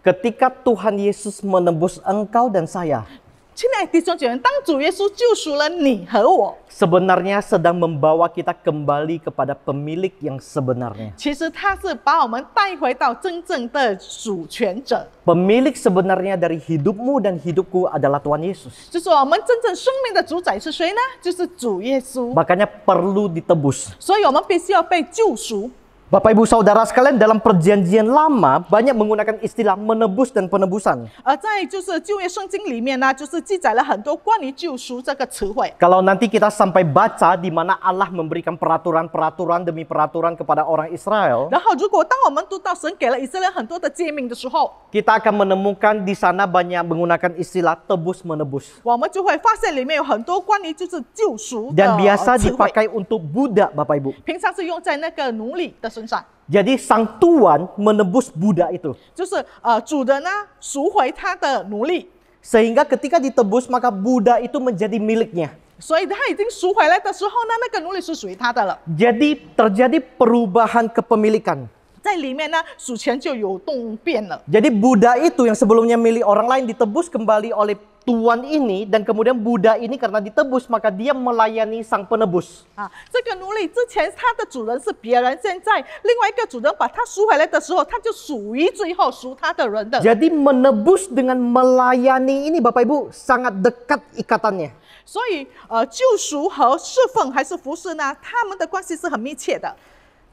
ketika Tuhan Yesus menebus engkau dan saya, 亲爱的弟兄姐妹，当主耶稣救赎了你和我， sebenarnya sedang membawa kita kembali kepada pemilik yang sebenarnya. 其实他是把我们带回到真正的属权者， Pemilik sebenarnya dari hidupmu dan hidupku adalah Tuhan Yesus. 就是我们真正生命的主宰是谁呢？就是主耶稣。 Makanya perlu ditebus. 所以我们必须要被救赎。 Bapak Ibu Saudara sekalian, dalam perjanjian lama banyak menggunakan istilah menebus dan penebusan. 在就是旧约圣经里面呢，就是记载了很多关于救赎这个词汇。 Kalau nanti kita sampai baca di mana Allah memberikan peraturan-peraturan demi peraturan kepada orang Israel, 然后，如果当我们读到神给了以色列很多的诫命的时候， kita akan menemukan di sana banyak menggunakan istilah tebus menebus. 我们就会发现里面有很多关于就是救赎的 Dan biasa 词汇， dipakai untuk budak, Bapak Ibu. 平常是用在那个奴隶的身上， Jadi sang tuan menebus budak itu. 就是主人呢赎回他的奴隶， Sehingga ketika ditebus maka budak itu menjadi miliknya. 所以他已经赎回来的时候呢，那个奴隶是属于他的了。 Jadi terjadi perubahan kepemilikan. 在里面呢，属权就有动变了。 Jadi budak itu yang sebelumnya milik orang lain ditebus kembali oleh tuan ini, dan kemudian budak ini karena ditebus maka dia melayani sang penebus. 这个奴隶之前他的主人是别人，现在另外一个主人把他赎回来的时候，他就属于最后赎他的人的。 Jadi menebus dengan melayani ini Bapak Ibu sangat dekat ikatannya. 所以救赎和侍奉还是服侍呢，他们的关系是很密切的。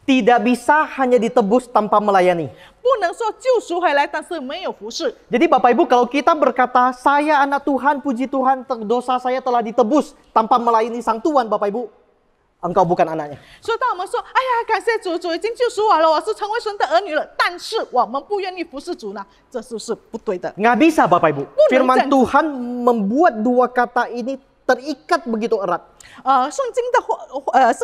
Tidak bisa hanya ditebus tanpa melayani. 不能说救赎回来，但是没有服侍。 Jadi Bapak Ibu, kalau kita berkata saya anak Tuhan, puji Tuhan, dosa saya telah ditebus tanpa melayani sang Tuhan, Bapak Ibu, engkau bukan anaknya. 所以当我们说，哎呀，感谢主，主已经救赎我了，我是成为神的儿女了，但是我们不愿意服侍主呢，这是不是不对的？ Nggak bisa Bapak Ibu. Boleh, Firman Chan. Tuhan membuat dua kata ini terikat begitu erat. 圣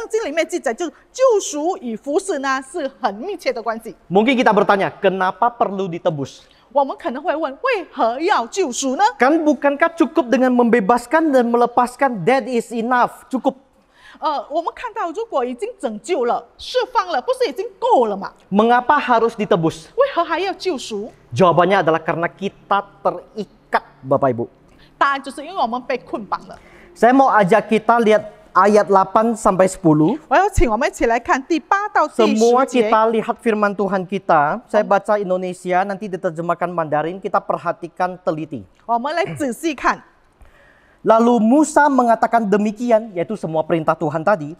经里面记载，就救赎与服侍呢是很密切的关系。 Mungkin kita bertanya, kenapa perlu ditebus? 我们可能会问，为何要救赎呢？ Kan bukankah cukup dengan membebaskan dan melepaskan, that is enough, cukup. 我们看到，如果已经拯救了、释放了，不是已经够了吗？ Mengapa harus ditebus? 为何还要救赎？ Jawabannya adalah karena kita terikat, Bapak Ibu. 答案就是因为我们被捆绑了。 Saya mau ajak kita lihat ayat 8 sampai 10. 我要请我们一起来看第8到第 Semua 10节。 kita lihat firman Tuhan kita. Saya baca Indonesia, nanti diterjemahkan Mandarin. Kita perhatikan teliti. 我们来仔细看。 Lalu Musa mengatakan demikian, yaitu semua perintah Tuhan tadi,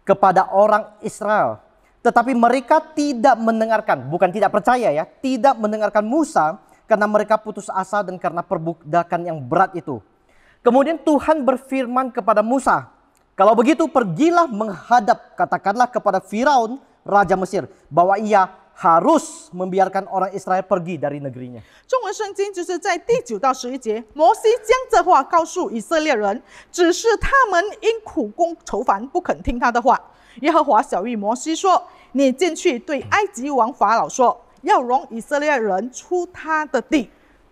kepada orang Israel. Tetapi mereka tidak mendengarkan, bukan tidak percaya ya, tidak mendengarkan Musa karena mereka putus asa dan karena perbudakan yang berat itu. Kemudian Tuhan berfirman kepada Musa, kalau begitu pergilah menghadap, katakanlah kepada Firaun, Raja Mesir, bahwa ia harus membiarkan orang Israel pergi dari negerinya. 中文圣经就是在第9到11节，摩西将这话告诉以色列人，只是他们因苦功愁烦，不肯听他的话。耶和华晓谕摩西说：“你进去对埃及王法老说，要容以色列人出他的地。”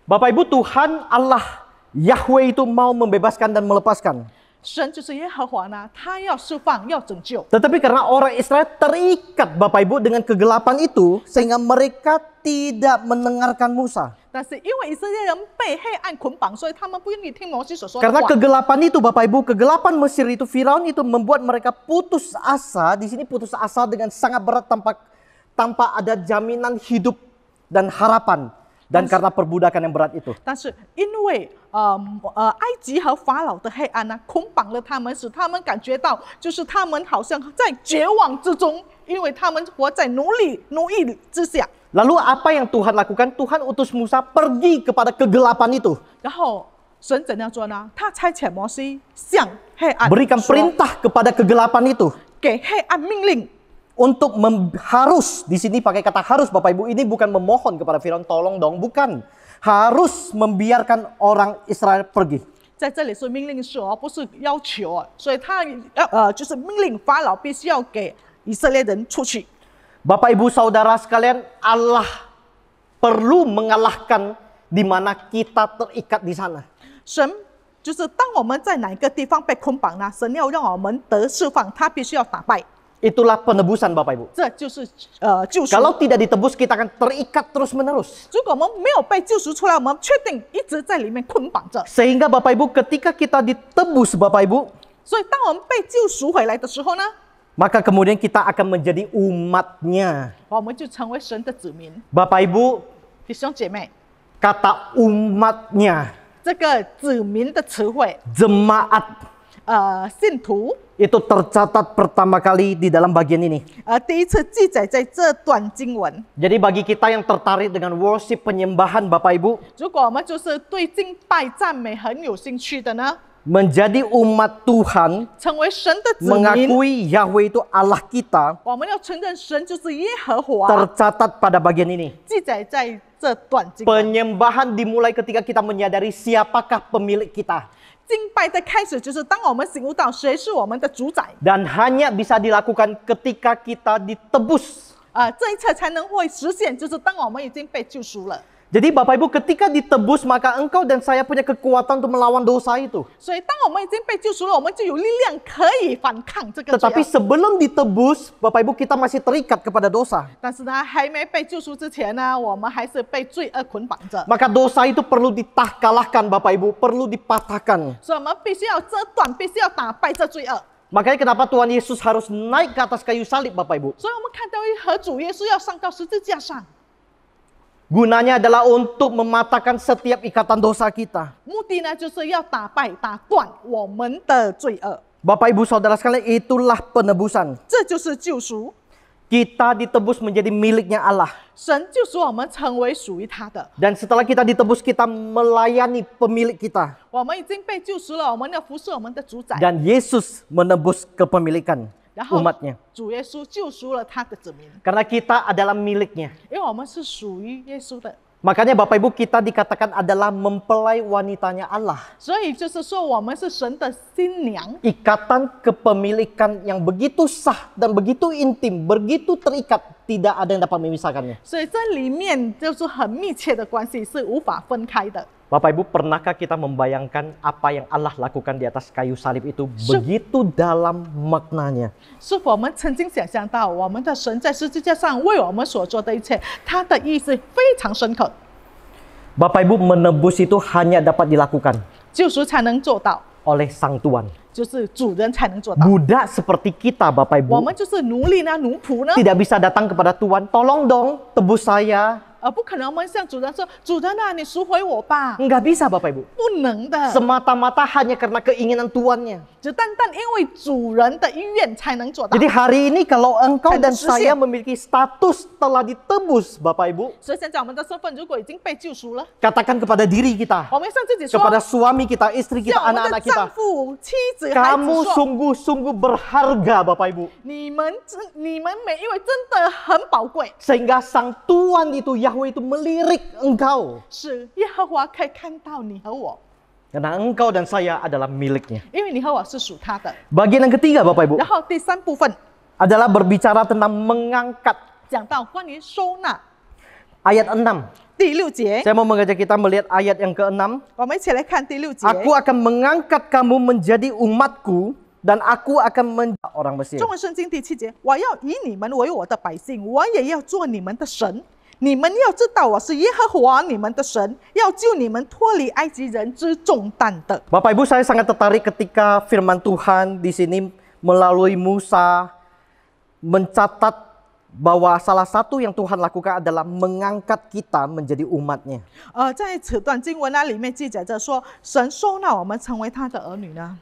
Bapak Ibu, Tuhan Allah Yahweh itu mau membebaskan dan melepaskan. 神就是耶和华呢，他要释放，要拯救。 Tetapi karena orang Israel terikat Bapak Ibu dengan kegelapan itu, sehingga mereka tidak mendengarkan Musa. 但是因为以色列人被黑暗捆绑，所以他们不愿意听摩西所说的 Karena 话。 kegelapan itu Bapak Ibu, kegelapan Mesir itu, Firaun itu membuat mereka putus asa. Di sini putus asa dengan sangat berat tanpa ada jaminan hidup dan harapan. Dan karena perbudakan yang berat itu. 但是因为埃及和法老的黑暗呢，捆绑了他们，使他们感觉到，就是他们好像在绝望之中，因为他们活在奴役之下。 Lalu apa yang Tuhan lakukan? Tuhan utus Musa pergi kepada kegelapan itu. 然后神怎样做呢？他差遣摩西向黑暗 Berikan 说 perintah kepada kegelapan itu. 给黑暗命令。 Untuk harus, di sini pakai kata harus Bapak Ibu, ini bukan memohon kepada Firaun tolong dong, bukan. Harus membiarkan orang Israel pergi. 在这里是命令式哦，不是要求哦，所以他就是命令法老必须要给以色列人出去。 Bapak Ibu Saudara sekalian, Allah perlu mengalahkan di mana kita terikat di sana. 神就是当我们在哪一个地方被捆绑呢？神要让我们得释放，他必须要打败。 Itulah penebusan Bapak Ibu. 这就是救赎。 Kalau tidak ditebus, kita akan terikat terus menerus. 如果我们没有被救赎出来，我们确定一直在里面捆绑着。 Sehingga Bapak Ibu, ketika kita ditebus Bapak Ibu, 所以当我们被救赎回来的时候呢， maka kemudian kita akan menjadi umatnya. 我们就成为神的子民。 Bapak Ibu, 弟兄姐妹， kata umatnya, 这个子民的词汇， jemaat, 信徒， itu tercatat pertama kali di dalam bagian ini. 第一次记载在这段经文。 Jadi bagi kita yang tertarik dengan worship penyembahan Bapak Ibu, 如果我们就是对敬拜赞美很有兴趣的呢， menjadi umat Tuhan, 成为神的子民， mengakui Yahweh itu Allah kita, 我们要承认神就是耶和华， tercatat pada bagian ini. 记载在这段经文。 Penyembahan dimulai ketika kita menyadari siapakah pemilik kita. 敬拜的开始就是当我们醒悟到谁是我们的主宰， Dan hanya bisa dilakukan ketika kita ditebus. 这一切才能会实现，就是当我们已经被救赎了。 Jadi Bapak Ibu, ketika ditebus, maka engkau dan saya punya kekuatan untuk melawan dosa itu. 所以当我们已经被救赎了，我们就有力量可以反抗这个罪 Tetapi 恶。 sebelum ditebus, Bapak Ibu, kita masih terikat kepada dosa. 但是呢，还没被救赎之前呢，我们还是被罪恶捆绑着。 Maka dosa itu perlu kalahkan Bapak Ibu, perlu dipatahkan. 所以我们必须要遮断，必须要打败这罪恶。 Makanya kenapa Tuhan Yesus harus naik ke atas kayu salib Bapak Ibu. 所以我们看到和主耶稣要上到十字架上， Gunanya adalah untuk mematahkan setiap ikatan dosa kita. 目的呢就是要打败、打断我们的罪恶。 Bapak Ibu Saudara sekalian, itulah penebusan. 这就是救赎。 Kita ditebus menjadi miliknya Allah. 神救赎我们成为属于他的。 Dan setelah kita ditebus, kita melayani pemilik kita. 我们已经被救赎了，我们要服侍我们的主宰。 Dan Yesus menebus kepemilikan 然后 umatnya. 主耶稣救赎了他的子民， Karena kita adalah miliknya. 因为我们是属于耶稣的。 Makanya Bapak Ibu, kita dikatakan adalah mempelai wanitanya Allah. 所以就是说，我们是神的新娘。 Ikatan kepemilikan yang begitu sah dan begitu intim, begitu terikat, tidak ada yang dapat memisahkannya. 所以这里面就是很密切的关系，是无法分开的。 Bapak Ibu, pernahkah kita membayangkan apa yang Allah lakukan di atas kayu salib itu begitu dalam maknanya? 是否我们曾经想象到，我们的神在十字架上为我们所做的一切，他的意思非常深刻。 Bapak Ibu, menebus itu hanya dapat dilakukan 救赎才能做到， oleh Sang Tuan. 就是主人才能做到。 Budak seperti kita, Bapak 我 Ibu, 们就是奴隶呢，奴仆呢， tidak bisa datang kepada Tuhan, tolong dong tebus saya, 不可能我们向主人说：“主人啊，你赎回我吧。 Nggak bisa Bapak Ibu. ” 不能的， Semata-mata hanya karena keinginan tuannya. 只单因为主人的意愿才能做到。 Jadi hari ini kalau engkau dan Kan saya bersih. memiliki status telah ditebus Bapak Ibu, 所以现在我们的身份如果已经被救赎了， katakan kepada diri kita, 我们向自己说， kepada suami kita, istri kita, 向我们的 anak-anak 丈 kita, 夫、妻子、孩 kamu 子说， sungguh-sungguh berharga Bapak Ibu. 你们每一位真的很宝贵， Sehingga sang Tuhan itu, Yahweh itu melirik engkau. 是耶和华可以看到你和我， Karena engkau dan saya adalah miliknya. 因为你和我是属他的。 Bagian yang ketiga Bapak Ibu 然后第三部分 adalah berbicara tentang mengangkat. 讲到关于收纳， Ayat 6. 第6节， Saya mau mengajak kita melihat ayat yang ke-6. 我们一起来看第6节。 Aku akan mengangkat kamu menjadi umatku dan aku akan menjadi orang Mesir. 中文圣经第7节，我要以你们为我的百姓，我也要做你们的神。你们要知道我是耶和华你们的神，要救你们脱离埃及人之重担的。 Bapak Ibu, saya sangat tertarik ketika firman Tuhan di sini melalui Musa mencatat bahwa salah satu yang Tuhan lakukan adalah mengangkat kita menjadi umatnya. 在此段经文里面记载着说，神收纳我们成为他的儿女呢。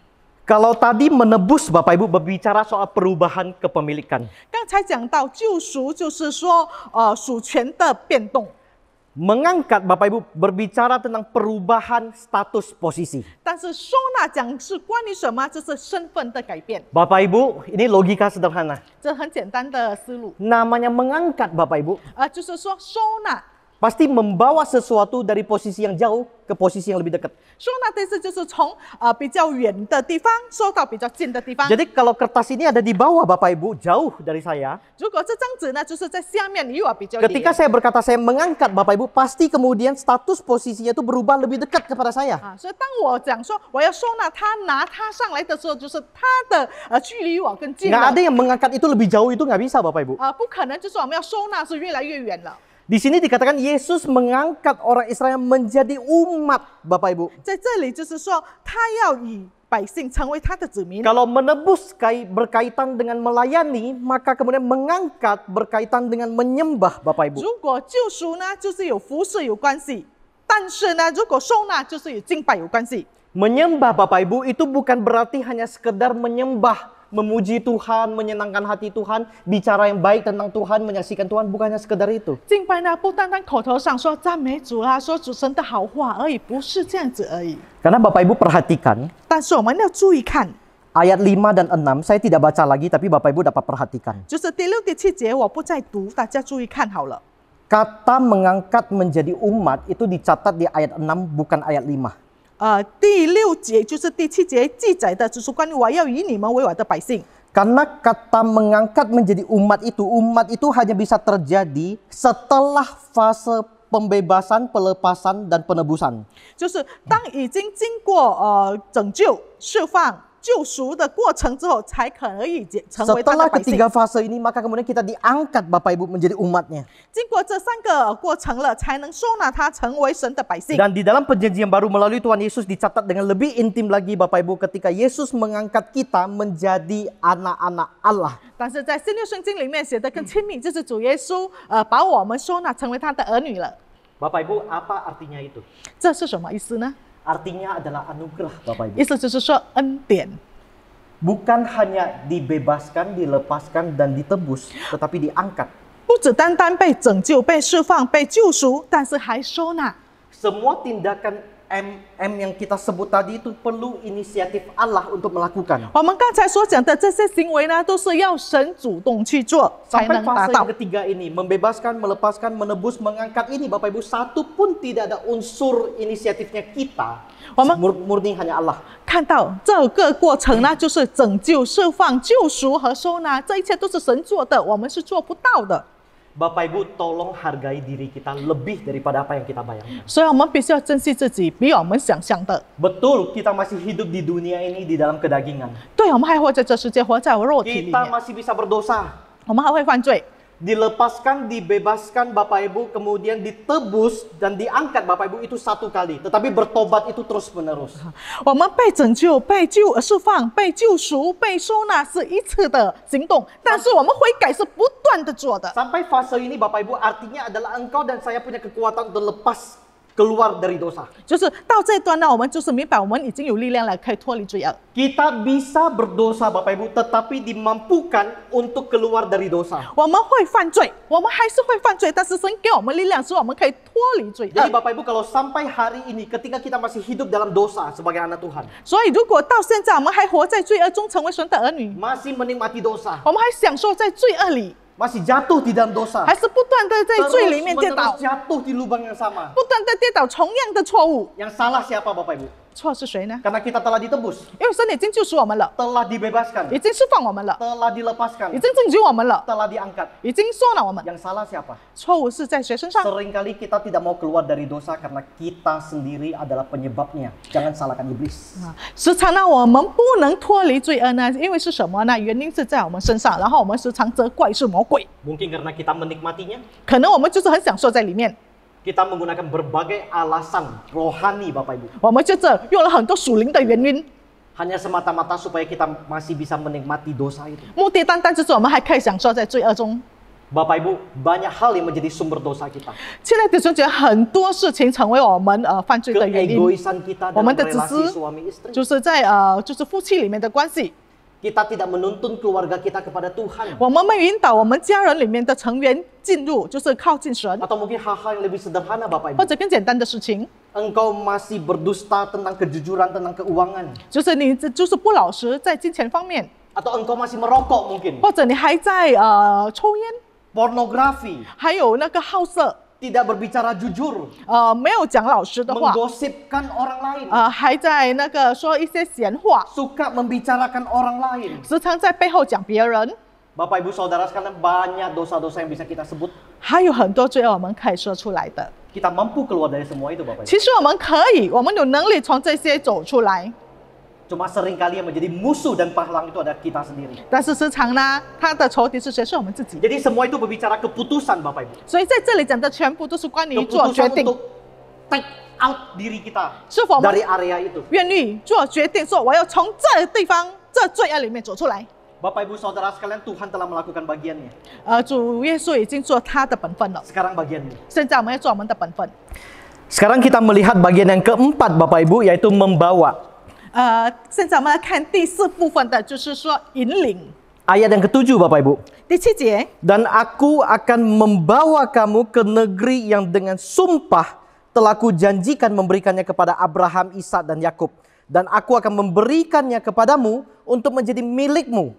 Kalau tadi menebus Bapak Ibu berbicara soal perubahan kepemilikan. 刚才讲到救赎，就是说属权的变动。 Mengangkat Bapak Ibu berbicara tentang perubahan status posisi. 但是收纳讲是关于什么？就是身份的改变。 Bapak Ibu, ini logika sederhana. 这很简单的思路， Namanya mengangkat Bapak Ibu, 就是说收纳。 pasti membawa sesuatu dari posisi yang jauh ke posisi yang lebih dekat. 收纳的意思就是从比较远的地方收到比较近的地方。 Jadi kalau kertas ini ada di bawah Bapak Ibu, jauh dari saya. 如果这张纸呢，就是在下面离我比较远。 Ketika saya berkata saya mengangkat Bapak Ibu, pasti kemudian status posisinya itu berubah lebih dekat kepada saya. 所以当我讲说我要收纳他，拿他上来的时候，就是他的距离我更近 Nggak 了。 ada yang mengangkat itu lebih jauh, itu nggak bisa Bapak Ibu. 不可能，就是我们要收纳是越来越远了。 Di sini dikatakan Yesus mengangkat orang Israel menjadi umat Bapak Ibu. 在这里就是说，他要以百姓成为他的子民。 Kalau menebus berkaitan dengan melayani, maka kemudian mengangkat berkaitan dengan menyembah Bapak Ibu. 如果救赎呢，就是有服侍有关系；但是呢，如果收纳就是与敬拜有关系。 Menyembah Bapak Ibu itu bukan berarti hanya sekedar menyembah, memuji Tuhan, menyenangkan hati Tuhan, bicara yang baik tentang Tuhan, menyaksikan Tuhan, bukannya sekedar itu. 敬拜呢，不单单口头上说赞美主啦，说主神的好话而已，不是这样子而已。 Karena Bapak Ibu perhatikan, 但是我们要注意看， ayat 5 dan 6 saya tidak baca lagi, tapi Bapak Ibu dapat perhatikan. 就是第6、第7节，我不再读，大家注意看好了。 Kata mengangkat menjadi umat itu dicatat di ayat 6, bukan ayat 5. 第6节就是第7节记载的，就是关于我要以你们为我的百姓。 Karena kata mengangkat menjadi umat itu hanya bisa terjadi setelah fase pembebasan, pelepasan, dan penebusan. 就是当已经经过拯救、释放、救赎的过程之后，才可以成为他的 Setelah 百姓。 ketiga fase ini, maka kemudian kita diangkat Bapak Ibu menjadi umatnya. 经过这3个过程了，才能收纳他成为神的百姓。 Dan di dalam perjanjian baru melalui Tuhan Yesus dicatat dengan lebih intim lagi Bapak Ibu ketika Yesus mengangkat kita menjadi anak-anak Allah. 但是在新约圣经里面写的更亲密，就是主耶稣把我们收纳成为他的儿女了。 Bapak Ibu, apa artinya itu? 这是什么意思呢？ Artinya adalah anugerah Bapak Ibu. 意思就是说恩典， Bukan hanya dibebaskan, dilepaskan, dan ditebus, tetapi diangkat. 不只单单被拯救、被释放、被救赎，但是还收纳。 Semua tindakan yang kita sebut tadi itu perlu inisiatif Allah untuk melakukan. 我们刚才所讲的这些行为呢，都是要神主动去做才 Sampai 能达 fase 到 yang。ketiga ini, membebaskan, melepaskan, menebus, mengangkat ini Bapak Ibu, satu pun tidak ada unsur inisiatifnya kita. Murni hanya Allah. 看到这个过程呢，就是拯救、释放、救赎和收纳，这一切都是神做的，我们是做不到的。 Bapak Ibu tolong hargai diri kita lebih daripada apa yang kita bayangkan. 所以我们必须要珍惜自己，比我们想象的。 Betul, kita masih hidup di dunia ini di dalam kedagingan. 对，我们还活在这世界，活在我肉体里 Kita 面， masih bisa berdosa. 我们还会犯罪。Dilepaskan, dibebaskan Bapak Ibu, kemudian ditebus dan diangkat Bapak Ibu itu satu kali. Tetapi bertobat itu terus menerus. 我们被拯救、被释放、被救赎、被收纳是一次的行动，但是我们悔改是不断的做的。 Sampai fase ini Bapak Ibu artinya adalah engkau dan saya punya kekuatan untuk lepas keluar dari dosa. 就是到这一段呢，我们就是明白我们已经有力量了，可以脱离罪恶。 Kita bisa berdosa Bapak Ibu, tetapi dimampukan untuk keluar dari dosa. 我们会犯罪，我们还是会犯罪，但是神给我们力量，使我们可以脱离罪 Jadi 恶。 Bapak Ibu kalau sampai hari ini ketika kita masih hidup dalam dosa sebagai anak Tuhan, 所以如果到现在我们还活在罪恶中，成为神的儿女， masih menikmati dosa, 我们还享受在罪恶里， masih jatuh di dalam dosa, 还是不断的在罪里面跌倒 terus-menerus，jatuh di lubang yang sama. 不断的跌倒同样的错误， Yang salah siapa Bapak Ibu? 错是谁呢？ Karena kita telah ditebus, 因为神已经救赎我们了， telah dibebaskan, 已经释放我们了， telah dilepaskan, 已经拯救我们了， telah diangkat. 已经收纳我们。 Yang salah siapa? 错误是在谁身上？ Seringkali kita tidak mau keluar dari dosa karena kita sendiri adalah penyebabnya. Jangan salahkan iblis. 时常呢，我们不能脱离罪恶呢，因为是什么呢？原因是在我们身上，然后我们时常责怪是魔鬼， Mungkin karena kita menikmatinya, 可能我们就是很享受在里面， kita menggunakan berbagai alasan rohani Bapak Ibu. 我们就这用了很多属灵的原因， Hanya semata-mata supaya kita masih bisa menikmati dosa itu. 目的单单就是我们还可以享受在罪恶中。 Bapak Ibu, banyak hal yang menjadi sumber dosa kita. 现在弟兄姐妹很多事情成为我们犯罪的原因， Keegoisan kita dalam Momen relasi tersusun. suami istri. 就是在就是夫妻里面的关系， Kita tidak menuntun keluarga kita kepada Tuhan. 我们没引导我们家人里面的成员进入，就是靠近神， Atau mungkin hal-hal yang lebih sederhana Bapak 或 Ibu. 者更简单的事情， Engkau masih berdusta tentang kejujuran, tentang keuangan. 就是你就是不老实在金钱方面， Atau engkau masih merokok mungkin. 或者你还在抽烟， Pornografi. 还有那个好色， Tidak berbicara jujur. 没有讲老实的话， Menggosipkan orang lain. 还在那个说一些闲话， Suka membicarakan orang lain. 时常在背后讲别人， Bapak Ibu Saudara sekalian, banyak dosa-dosa yang bisa kita sebut. 还有很多罪恶我们可以说出来的。 Kita mampu keluar dari semua itu Bapak Ibu. 其实我们可以，我们有能力从这些走出来， Cuma seringkali yang menjadi musuh dan penghalang itu adalah kita sendiri. 但是时常呢，他的仇敌是谁？是我们自己。 Jadi semua itu berbicara keputusan Bapak Ibu. 所以在这里讲的全部都是关于做决 Keputusan 定， untuk take out diri kita 是否我们 dari area itu. 愿意做决定，说我要从这地方、这罪恶里面走出来。 Bapak Ibu Saudara sekalian, Tuhan telah melakukan bagiannya. 主耶稣已经做他的本分了， Sekarang bagianmu. 现在我们要做我们的本分。 Sekarang kita melihat bagian yang keempat Bapak Ibu, yaitu membawa. 现在我们来看第四部分的，就是说引领。 Ayat yang ketujuh Bapak Ibu. 第七节， Dan aku akan membawa kamu ke negeri yang dengan sumpah telah kujanjikan memberikannya kepada Abraham, Ishak dan Yakub. Dan aku akan memberikannya kepadamu untuk menjadi milikmu.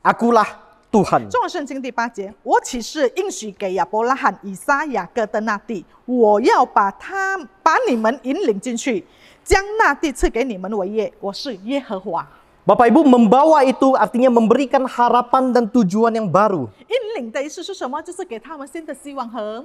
Akulah Tuhan. 中文圣经第8节，我岂是应许给亚伯拉罕、以撒、雅各的那地？我要把你们引领进去，将那地赐给你们为业。我是耶和华。 Bapak Ibu, membawa itu artinya memberikan harapan dan tujuan yang baru. 引领的意思是什么？就是给他们新的希望和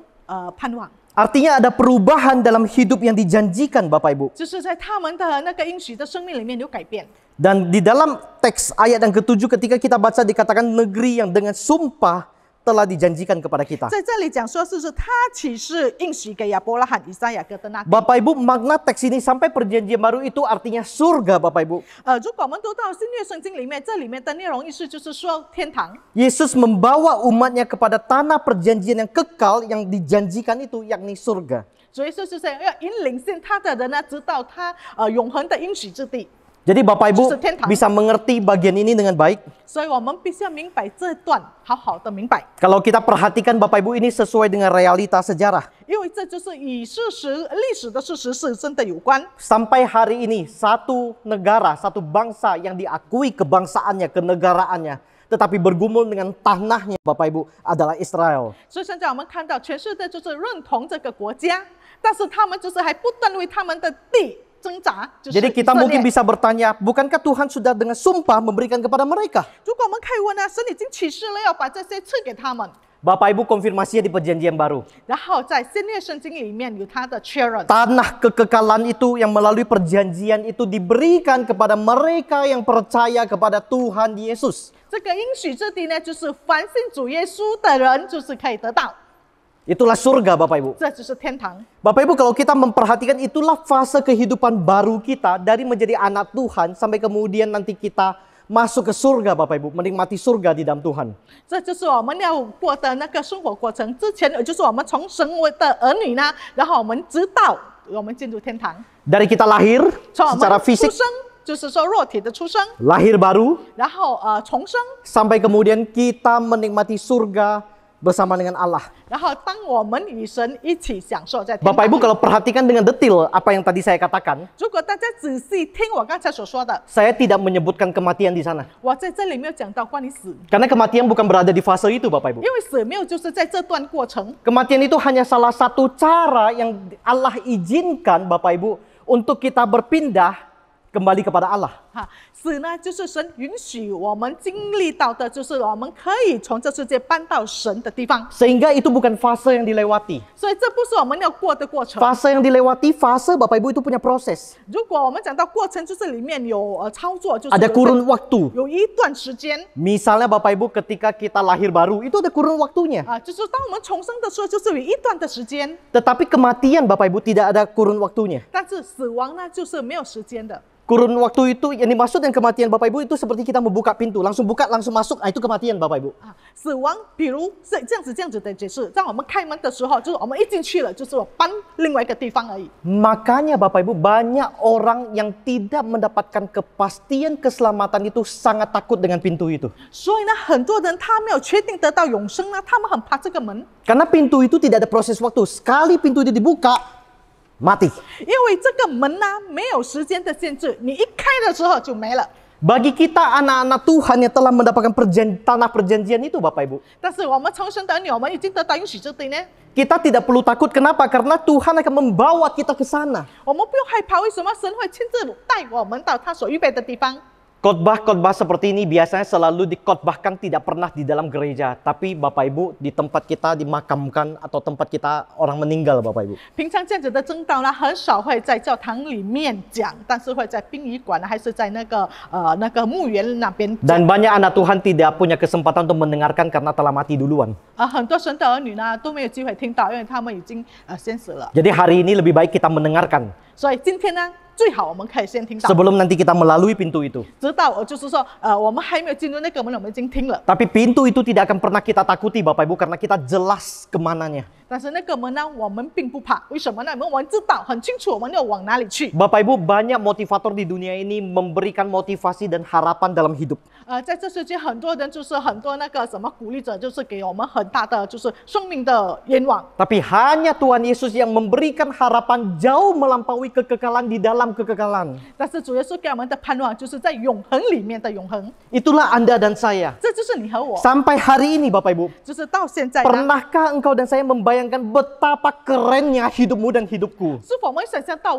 盼望， Artinya ada perubahan dalam hidup yang dijanjikan Bapak Ibu. 就是在他们的那个应许的生命里面有改变。 Dan di dalam teks ayat yang ketujuh ketika kita baca dikatakan negeri yang dengan sumpah telah dijanjikan kepada kita. 在这里讲说，是他岂是应许给亚伯拉罕、以撒、雅各的那地？ Bapak Ibu, makna teks ini sampai perjanjian baru itu artinya surga Bapak Ibu. 如果我们读到新约圣经里面，这里面的内容意思就是说天堂。 Yesus membawa umatnya kepada tanah perjanjian yang kekal yang dijanjikan itu, yakni surga. 主耶稣就是要引领信他的人呢，直到他永恒的应许之地。 Jadi Bapak Ibu 就是天堂。 bisa mengerti bagian ini dengan baik. 所以我们必须要明白这段，好好的明白， Kalau kita perhatikan Bapak Ibu ini sesuai dengan realita sejarah. 因为这就是与历史的事实是真的有关。 Sampai hari ini satu negara, satu bangsa yang diakui kebangsaannya, kenegaraannya, tetapi bergumul dengan tanahnya Bapak Ibu adalah Israel. 所以现在我们看到全世界就是认同这个国家，但是他们就是还不断为他们的地挣扎。就是 Jadi kita mungkin bisa bertanya, bukankah Tuhan sudah dengan sumpah memberikan kepada mereka? 如果我们可以问呢，神已经启示了要把这些赐给他们， Bapak Ibu, konfirmasinya di Perjanjian Baru. 然后在新约圣经里面有它的确认。 Tanah kekekalan itu yang melalui perjanjian itu diberikan kepada mereka yang percaya kepada Tuhan Yesus. 这个应许之地呢，就是凡信主耶稣的人，就是可以得到， Itulah surga Bapak Ibu. 这就是天堂。 Bapak Ibu, kalau kita memperhatikan itulah fase kehidupan baru kita dari menjadi anak Tuhan sampai kemudian nanti kita masuk ke surga Bapak Ibu, menikmati surga di dalam Tuhan. 这就是我们要过的那个生活过程。之前也就是我们从神为的儿女呢，然后我们直到我们进入天堂。 Dari kita lahir 从我 secara 们出 fisik, 生，就是说肉体的出生， lahir baru, 然后重生， sampai kemudian kita menikmati surga bersama dengan Allah. 然后当我们与神一起享受在天堂 Bapak 里。 Ibu, kalau perhatikan dengan detil apa yang tadi saya katakan, 如果大家仔细听我刚才所说的， saya tidak menyebutkan kematian di sana. 我在这里没有讲到关于死， Karena kematian bukan berada di fase itu Bapak Ibu. 因为死没有就是在这段过程。 Kematian itu hanya salah satu cara yang Allah izinkan Bapak Ibu untuk kita berpindah kembali kepada Allah. 哈，死呢，就是神允许我们经历到的，就是我们可以从这世界搬到神的地方， Sehingga itu bukan fase yang dilewati. 所以这不是我们要过的过程。 Fase yang dilewati, fase Bapak Ibu itu punya proses. 如果我们讲到过程，就是里面有操作，就是 Ada kurun waktu. 有一段时间 Misalnya Bapak Ibu ketika kita lahir baru, itu ada kurun waktunya. 啊，就是当我们重生的时候，就是有一段的时间， Tetapi kematian Bapak Ibu tidak ada kurun waktunya. 但是死亡呢，就是没有时间的。 Kurun waktu itu yang dimaksud dengan kematian Bapak Ibu itu seperti kita membuka pintu, langsung buka, langsung masuk. Nah, itu kematian Bapak Ibu. 啊，死亡，比如是这样子的解释，当我们开门的时候，就是我们一进去了，就是我搬另外一个地方而已。 Makanya Bapak Ibu, banyak orang yang tidak mendapatkan kepastian keselamatan itu sangat takut dengan pintu itu. 所以呢，很多人他没有确定得到永生呢，他们很怕这个门， Karena pintu itu tidak ada proses waktu. Sekali pintu itu dibuka, mati. 因为这个门呢没有时间的限制，你一开的时候就没了。 Bagi kita anak-anak Tuhan yang telah mendapatkan tanah perjanjian itu Bapak Ibu, 但是我们重生的儿女，我们已经得到应许之地呢， kita tidak perlu takut. Kenapa? Karena Tuhan akan membawa kita ke sana. 我们不用害怕。为什么神会亲自带我们到他所预备的地方？ Khotbah-khotbah seperti ini biasanya selalu dikhotbahkan tidak pernah di dalam gereja, tapi Bapak Ibu di tempat kita dimakamkan atau tempat kita orang meninggal Bapak Ibu. 平常这样子的正道呢，很少会在教堂里面讲，但是会在殡仪馆还是在那个墓园那边讲。 Dan banyak anak Tuhan tidak punya kesempatan untuk mendengarkan karena telah mati duluan. 很多神的儿女呢都没有机会听到，因为他们已经先死了。 Jadi hari ini lebih baik kita mendengarkan 所以今天呢，最好我们可以先听到， sebelum nanti kita melalui pintu itu. 知道就是说，我们还没有进入那个门，我们已经听了。 Tapi pintu itu tidak akan pernah kita takuti Bapak Ibu karena kita jelas kemananya. 但是那个门呢，我们并不怕，为什么呢？因为我们知道很清楚我们要往哪里去。 Bapak Ibu, banyak motivator di dunia ini memberikan motivasi dan harapan dalam hidup. 在这世界很多人就是很多那个什么鼓励者，就是给我们很大的就是生命的愿望。 Tapi hanya Tuhan Yesus yang memberikan harapan jauh melampaui kekekalan di dalam kekekalan. 但是主耶稣给我们的盼望，就是在永恒里面的永恒。 Itulah Anda dan saya. 这就是你和我， Sampai hari ini Bapak Ibu, 就是到现在呢， pernahkah engkau dan saya membayangkan betapa kerennya hidupmu dan hidupku? 是否我们想象到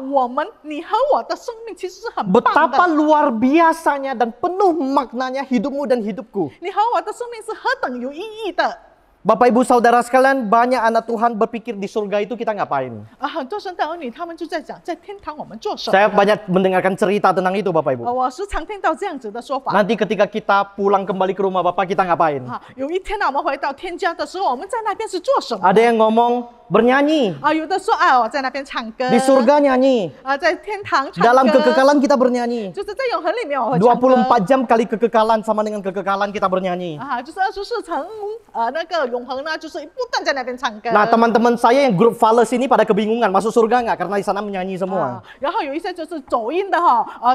你和我的生命其实是很棒 Betapa 的？ luar biasanya dan penuh maknanya hidupmu dan hidupku. 你和我的生命是何等有意义的？ Bapak Ibu Saudara sekalian, banyak anak Tuhan berpikir di surga itu kita ngapain? 很多神的儿女他们就在讲，在天堂我们做什么？ Saya banyak mendengarkan cerita tentang itu Bapak Ibu. 我时常听到这样子的说法。 Nanti ketika kita pulang kembali ke rumah Bapak, kita ngapain? 有一天呢，我们回到天家的时候，我们在那边是做什么？ Ada yang ngomong bernyanyi. 有的说我在那边唱歌。 Di surga nyanyi. 在天堂唱歌。 Dalam kekekalan kita bernyanyi. 就是在永恒里面我会唱歌。 24 jam kali kekekalan sama dengan kekekalan kita bernyanyi. 就是24层那个永恒呢，就是不断在那边唱歌。 Nah, teman-teman saya yang grup Fales ini pada kebingungan masuk surga nggak karena di sana menyanyi semua. 然后有一些就是走音的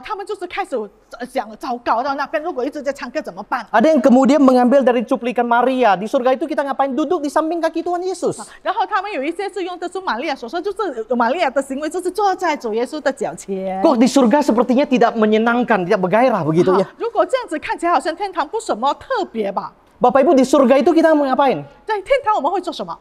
他们就是开始想糟糕到那边，如果一直在唱歌怎么办？ Ada yang kemudian mengambil dari cuplikan Maria. Di surga itu kita ngapain? Duduk di samping kaki Tuhan Yesus. 然后他们有一些是用的是玛利亚所说，就是玛利亚的行为就是坐在主耶稣的脚前。 Kok di surga sepertinya tidak menyenangkan, tidak bergairah begitu ya? 如果这样子看起来好像天堂不什么特别吧？ Bapak Ibu, di surga itu kita mau ngapain? 在天堂我们会做什么？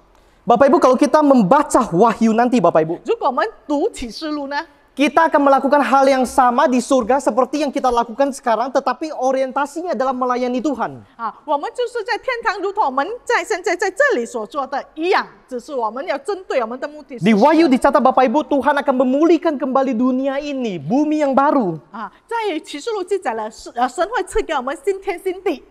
Bapak Ibu, kalau kita membaca Wahyu nanti Bapak Ibu, 如果我们读启示录呢， Kita akan melakukan hal yang sama di surga seperti yang kita lakukan sekarang, tetapi orientasinya adalah melayani Tuhan. 啊，我们就是在天堂，如同我们现在在这里所做的一样，只是我们要针对我们的目的是 Di 什么 Wahyu dicatat Bapak Ibu, Tuhan akan memulihkan kembali dunia ini, bumi yang baru. 啊，在启示录记载了神会赐给我们新天新地。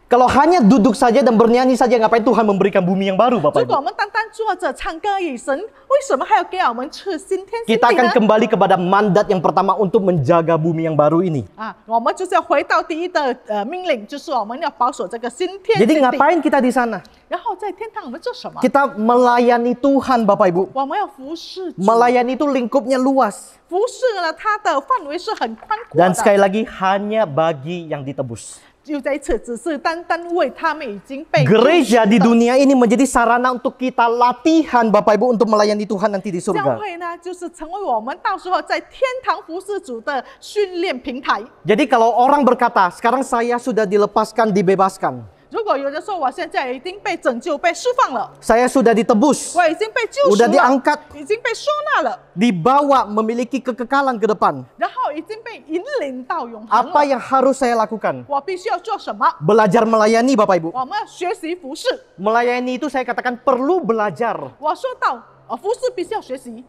Kalau hanya duduk saja dan bernyanyi saja, ngapain Tuhan memberikan bumi yang baru, Bapak 如果 Ibu? 我们单单坐着唱歌而已，神为什么还要给我们赐新天新 Kita 地 akan 呢？ kembali kepada mandat yang pertama untuk menjaga bumi yang baru ini. 啊，我们就是要回到第一的命令，就是我们要保守这个新天 Jadi 新地。 ngapain kita di sana? 然后在天堂我们做什么？ Kita melayani Tuhan, Bapak Ibu. 我们要服侍主， Melayani itu lingkupnya luas. 服侍了它的范围是很宽阔 Dan 的。 sekali lagi, hanya bagi yang ditebus. 又在一次，只是单单为他们已经被 Gereja di 救赎的 dunia ini menjadi sarana untuk kita latihan, Bapak Ibu, untuk melayani Tuhan nanti di 教 surga. 会呢，就是成为我们到时候在天堂服侍主的训练平台。 Jadi kalau orang berkata, sekarang saya sudah dilepaskan, dibebaskan. 如果有人说我现在已经被拯救、被释放了， Saya sudah ditebus, 我已经被救赎 udah 了， diangkat, 已经被收纳了， dibawa memiliki kekekalan ke depan. 然后已经被引领到永恒 Apa 了。 yang harus saya lakukan? 我必须要做什么？ Belajar melayani, Bapak Ibu. 我们要学习服侍。 Melayani itu saya katakan perlu belajar. 我说到，服侍必须要学习，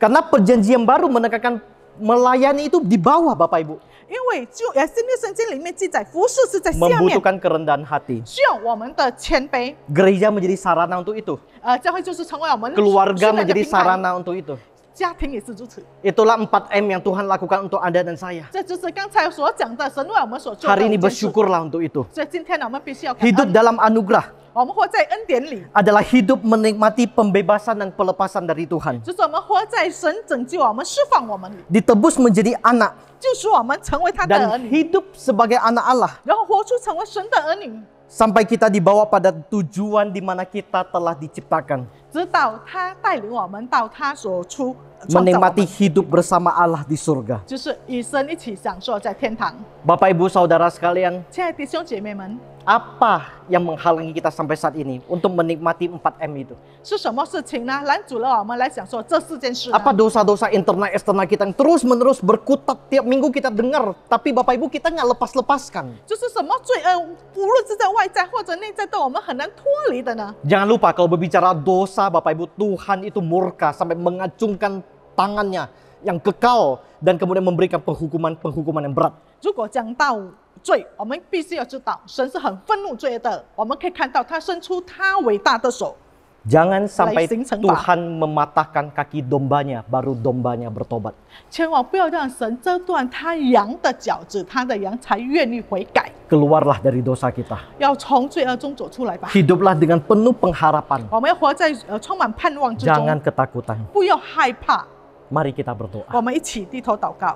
Karena perjanjian baru menekankan melayani itu di bawah, Bapak Ibu. 因为新约圣经里面记载，服侍是在下面， Membutuhkan kerendahan hati. 需要我们的谦卑。 Gereja menjadi sarana untuk itu. 教会就是成为我们训 Keluarga 练的 menjadi 平台， sarana untuk itu. 家庭也是如此。 Itulah 4M yang Tuhan lakukan untuk Anda dan saya. 这就是刚才所讲的，神为我们所做的 Hari ini 五件事。 bersyukurlah untuk itu. 所以今天呢，我们必须要感 Hidup 恩， dalam anugerah 我们活在恩典里， adalah hidup menikmati pembebasan dan pelepasan dari Tuhan. 就是我们活在神拯救我们、释放我们里， Ditebus menjadi anak 就使我们成为他的儿 dan 女， hidup sebagai anak Allah 然后活出成为神的儿女， sampai kita dibawa pada tujuan di mana kita telah diciptakan. 直到他带领我们到他所创造我 Menikmati 们， hidup bersama Allah di surga. 就是与神一起享受在天堂。 Bapak Ibu Saudara sekalian, 亲爱的弟兄姐妹们， apa yang menghalangi kita sampai saat ini untuk menikmati 4M itu? 是什么事情呢？拦阻了我们来享受这四件事呢？ Apa dosa-dosa internal eksternal kita yang terus-menerus berkutat tiap minggu kita dengar, tapi Bapak Ibu kita nggak lepas-lepaskan? 就是什么罪恶，无论是在外在或者内在，都我们很难脱离的呢？ Jangan lupa kalau berbicara dosa, Bapak Ibu, Tuhan itu murka sampai mengacungkan tangannya yang kekal dan kemudian memberikan penghukuman yang berat. 如果讲到罪，我们必须要知道，神是很愤怒罪的。我们可以看到他伸出他伟大的手， Jangan sampai 来行惩罚。 Tuhan mematahkan kaki dombanya, baru dombanya bertobat. 千万不要让神折断他羊的脚趾，他的羊才愿意悔改。 Keluarlah dari dosa kita. 要从罪恶中走出来吧。 Hiduplah dengan penuh pengharapan. 我们要活在充满盼望之中， Jangan ketakutan. 不要害怕。 Mari kita berdoa. 我们一起低头祷告。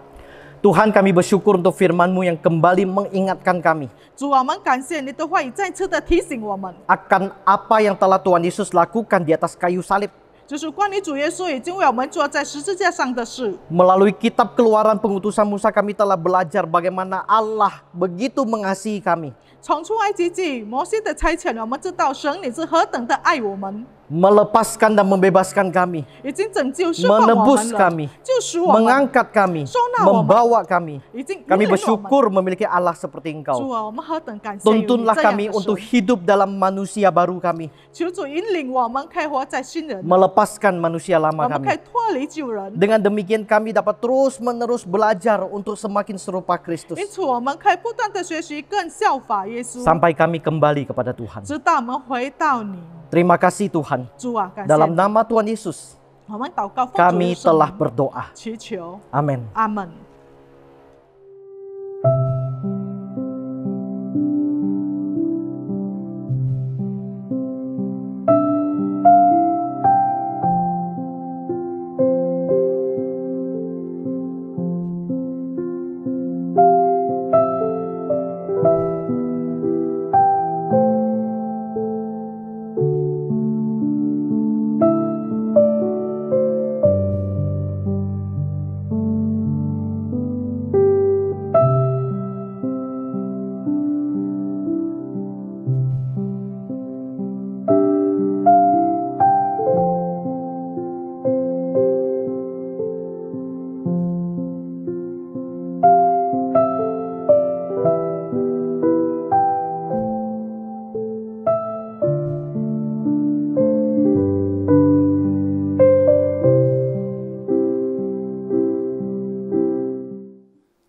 Tuhan, kami bersyukur untuk firman-Mu yang kembali mengingatkan kami 主，我们感谢你的话语再次的提醒我们， akan apa yang telah Tuhan Yesus lakukan di atas kayu salib. 就是关于主耶稣已经为我们做在十字架上的事。 Melalui kitab Keluaran pengutusan Musa kami telah belajar bagaimana Allah begitu mengasihi kami. 从出埃及记摩西的差遣，我们知道神你是何等的爱我们， Melepaskan dan membebaskan kami. 已经拯救释放我 Menebus 们了 kami， 救赎我们， Mengangkat kami. Sona我们。 Membawa kami. 已经引 Kami 领我们。 bersyukur memiliki Allah seperti 主 Engkau. 啊，我们何等感谢有你 Tuntunlah 这样 kami 的 untuk 神， hidup dalam manusia baru kami. 求主引领我们，可以活在新人， Melepaskan manusia 我 lama 们可以 kami. 脱离旧人。 Dengan demikian kami dapat terus-menerus belajar untuk semakin serupa Kristus. 因此，我们可以不断的学习，更效法耶稣， Sampai kami kembali kepada Tuhan. 直到我们回到你。 Terima kasih Tuhan. 主啊，感谢 Dalam 你， nama Tuhan Yesus, 我们祷告奉主 kami 耶稣 telah 名 berdoa. 祈求， Amin. 阿门。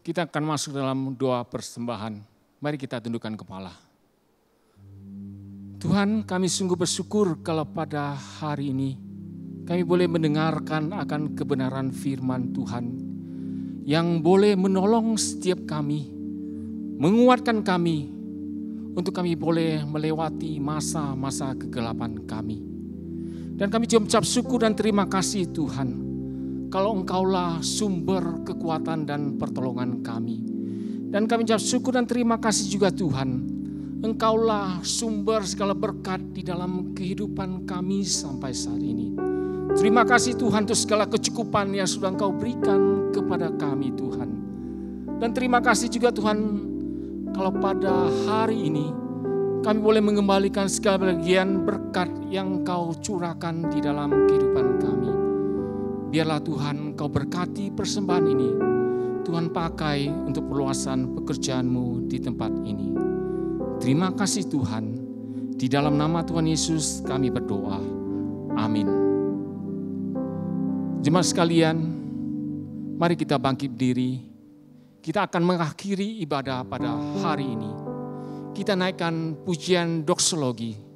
kita akan masuk dalam doa persembahan. Mari kita tundukkan kepala. Tuhan, kami sungguh bersyukur kalau pada hari ini kami boleh mendengarkan akan kebenaran firman Tuhan yang boleh menolong setiap kami, menguatkan kami untuk kami boleh melewati masa-masa kegelapan kami. Dan kami juga mengucap syukur dan terima kasih Tuhan, kalau Engkaulah sumber kekuatan dan pertolongan kami. Dan kami mengucap syukur dan terima kasih juga Tuhan, Engkaulah sumber segala berkat di dalam kehidupan kami sampai saat ini. Terima kasih Tuhan untuk segala kecukupan yang sudah Engkau berikan kepada kami Tuhan. Dan terima kasih juga Tuhan, kalau pada hari ini kami boleh mengembalikan segala bagian berkat yang Engkau curahkan di dalam kehidupan kami. Biarlah Tuhan Engkau berkati persembahan ini. Tuhan pakai untuk perluasan pekerjaan-Mu di tempat ini. Terima kasih Tuhan. Di dalam nama Tuhan Yesus kami berdoa. Amin. Jemaat sekalian, mari kita bangkit berdiri. Kita akan mengakhiri ibadah pada hari ini. Kita naikkan pujian doksologi.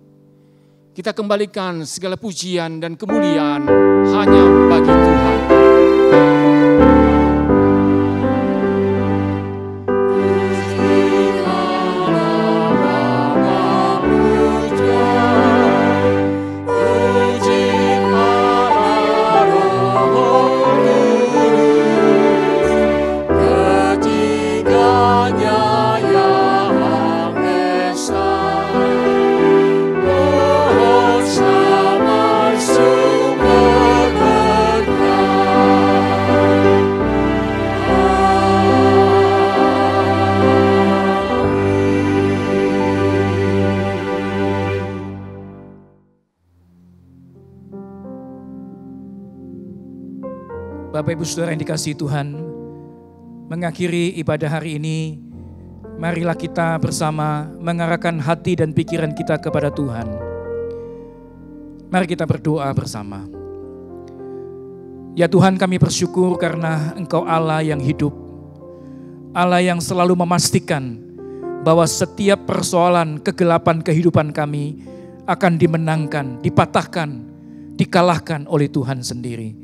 Kita kembalikan segala pujian dan kemuliaan hanya bagi Tuhan. Bapak Ibu Saudara yang dikasihi Tuhan, mengakhiri ibadah hari ini, marilah kita bersama mengarahkan hati dan pikiran kita kepada Tuhan. Mari kita berdoa bersama. Ya Tuhan, kami bersyukur karena Engkau Allah yang hidup, Allah yang selalu memastikan bahwa setiap persoalan kegelapan kehidupan kami akan dimenangkan, dipatahkan, dikalahkan oleh Tuhan sendiri.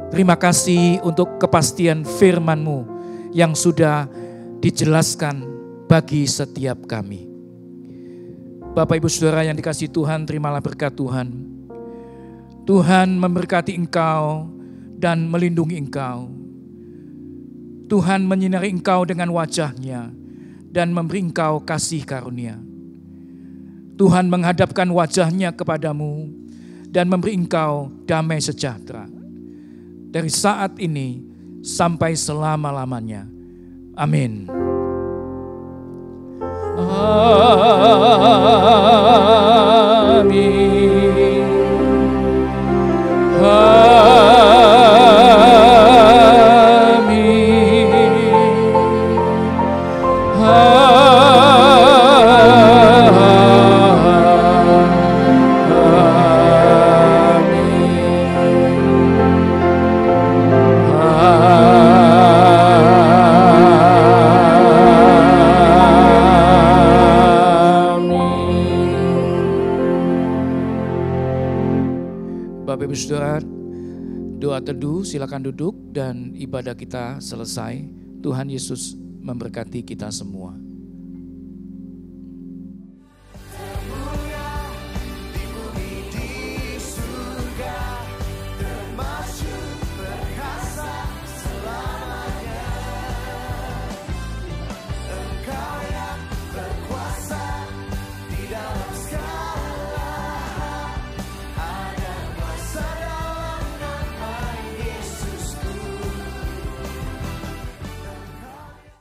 Terima kasih untuk kepastian firman-Mu yang sudah dijelaskan bagi setiap kami. Bapak Ibu Saudara yang dikasihi Tuhan, terimalah berkat Tuhan. Tuhan memberkati engkau dan melindungi engkau. Tuhan menyinari engkau dengan wajah-Nya dan memberi engkau kasih karunia. Tuhan menghadapkan wajah-Nya kepadamu dan memberi engkau damai sejahtera. Dari saat ini sampai selama-lamanya. Amin. Amin. Bapak Ibu Saudara, doa teduh, silakan duduk dan ibadah kita selesai. Tuhan Yesus memberkati kita semua.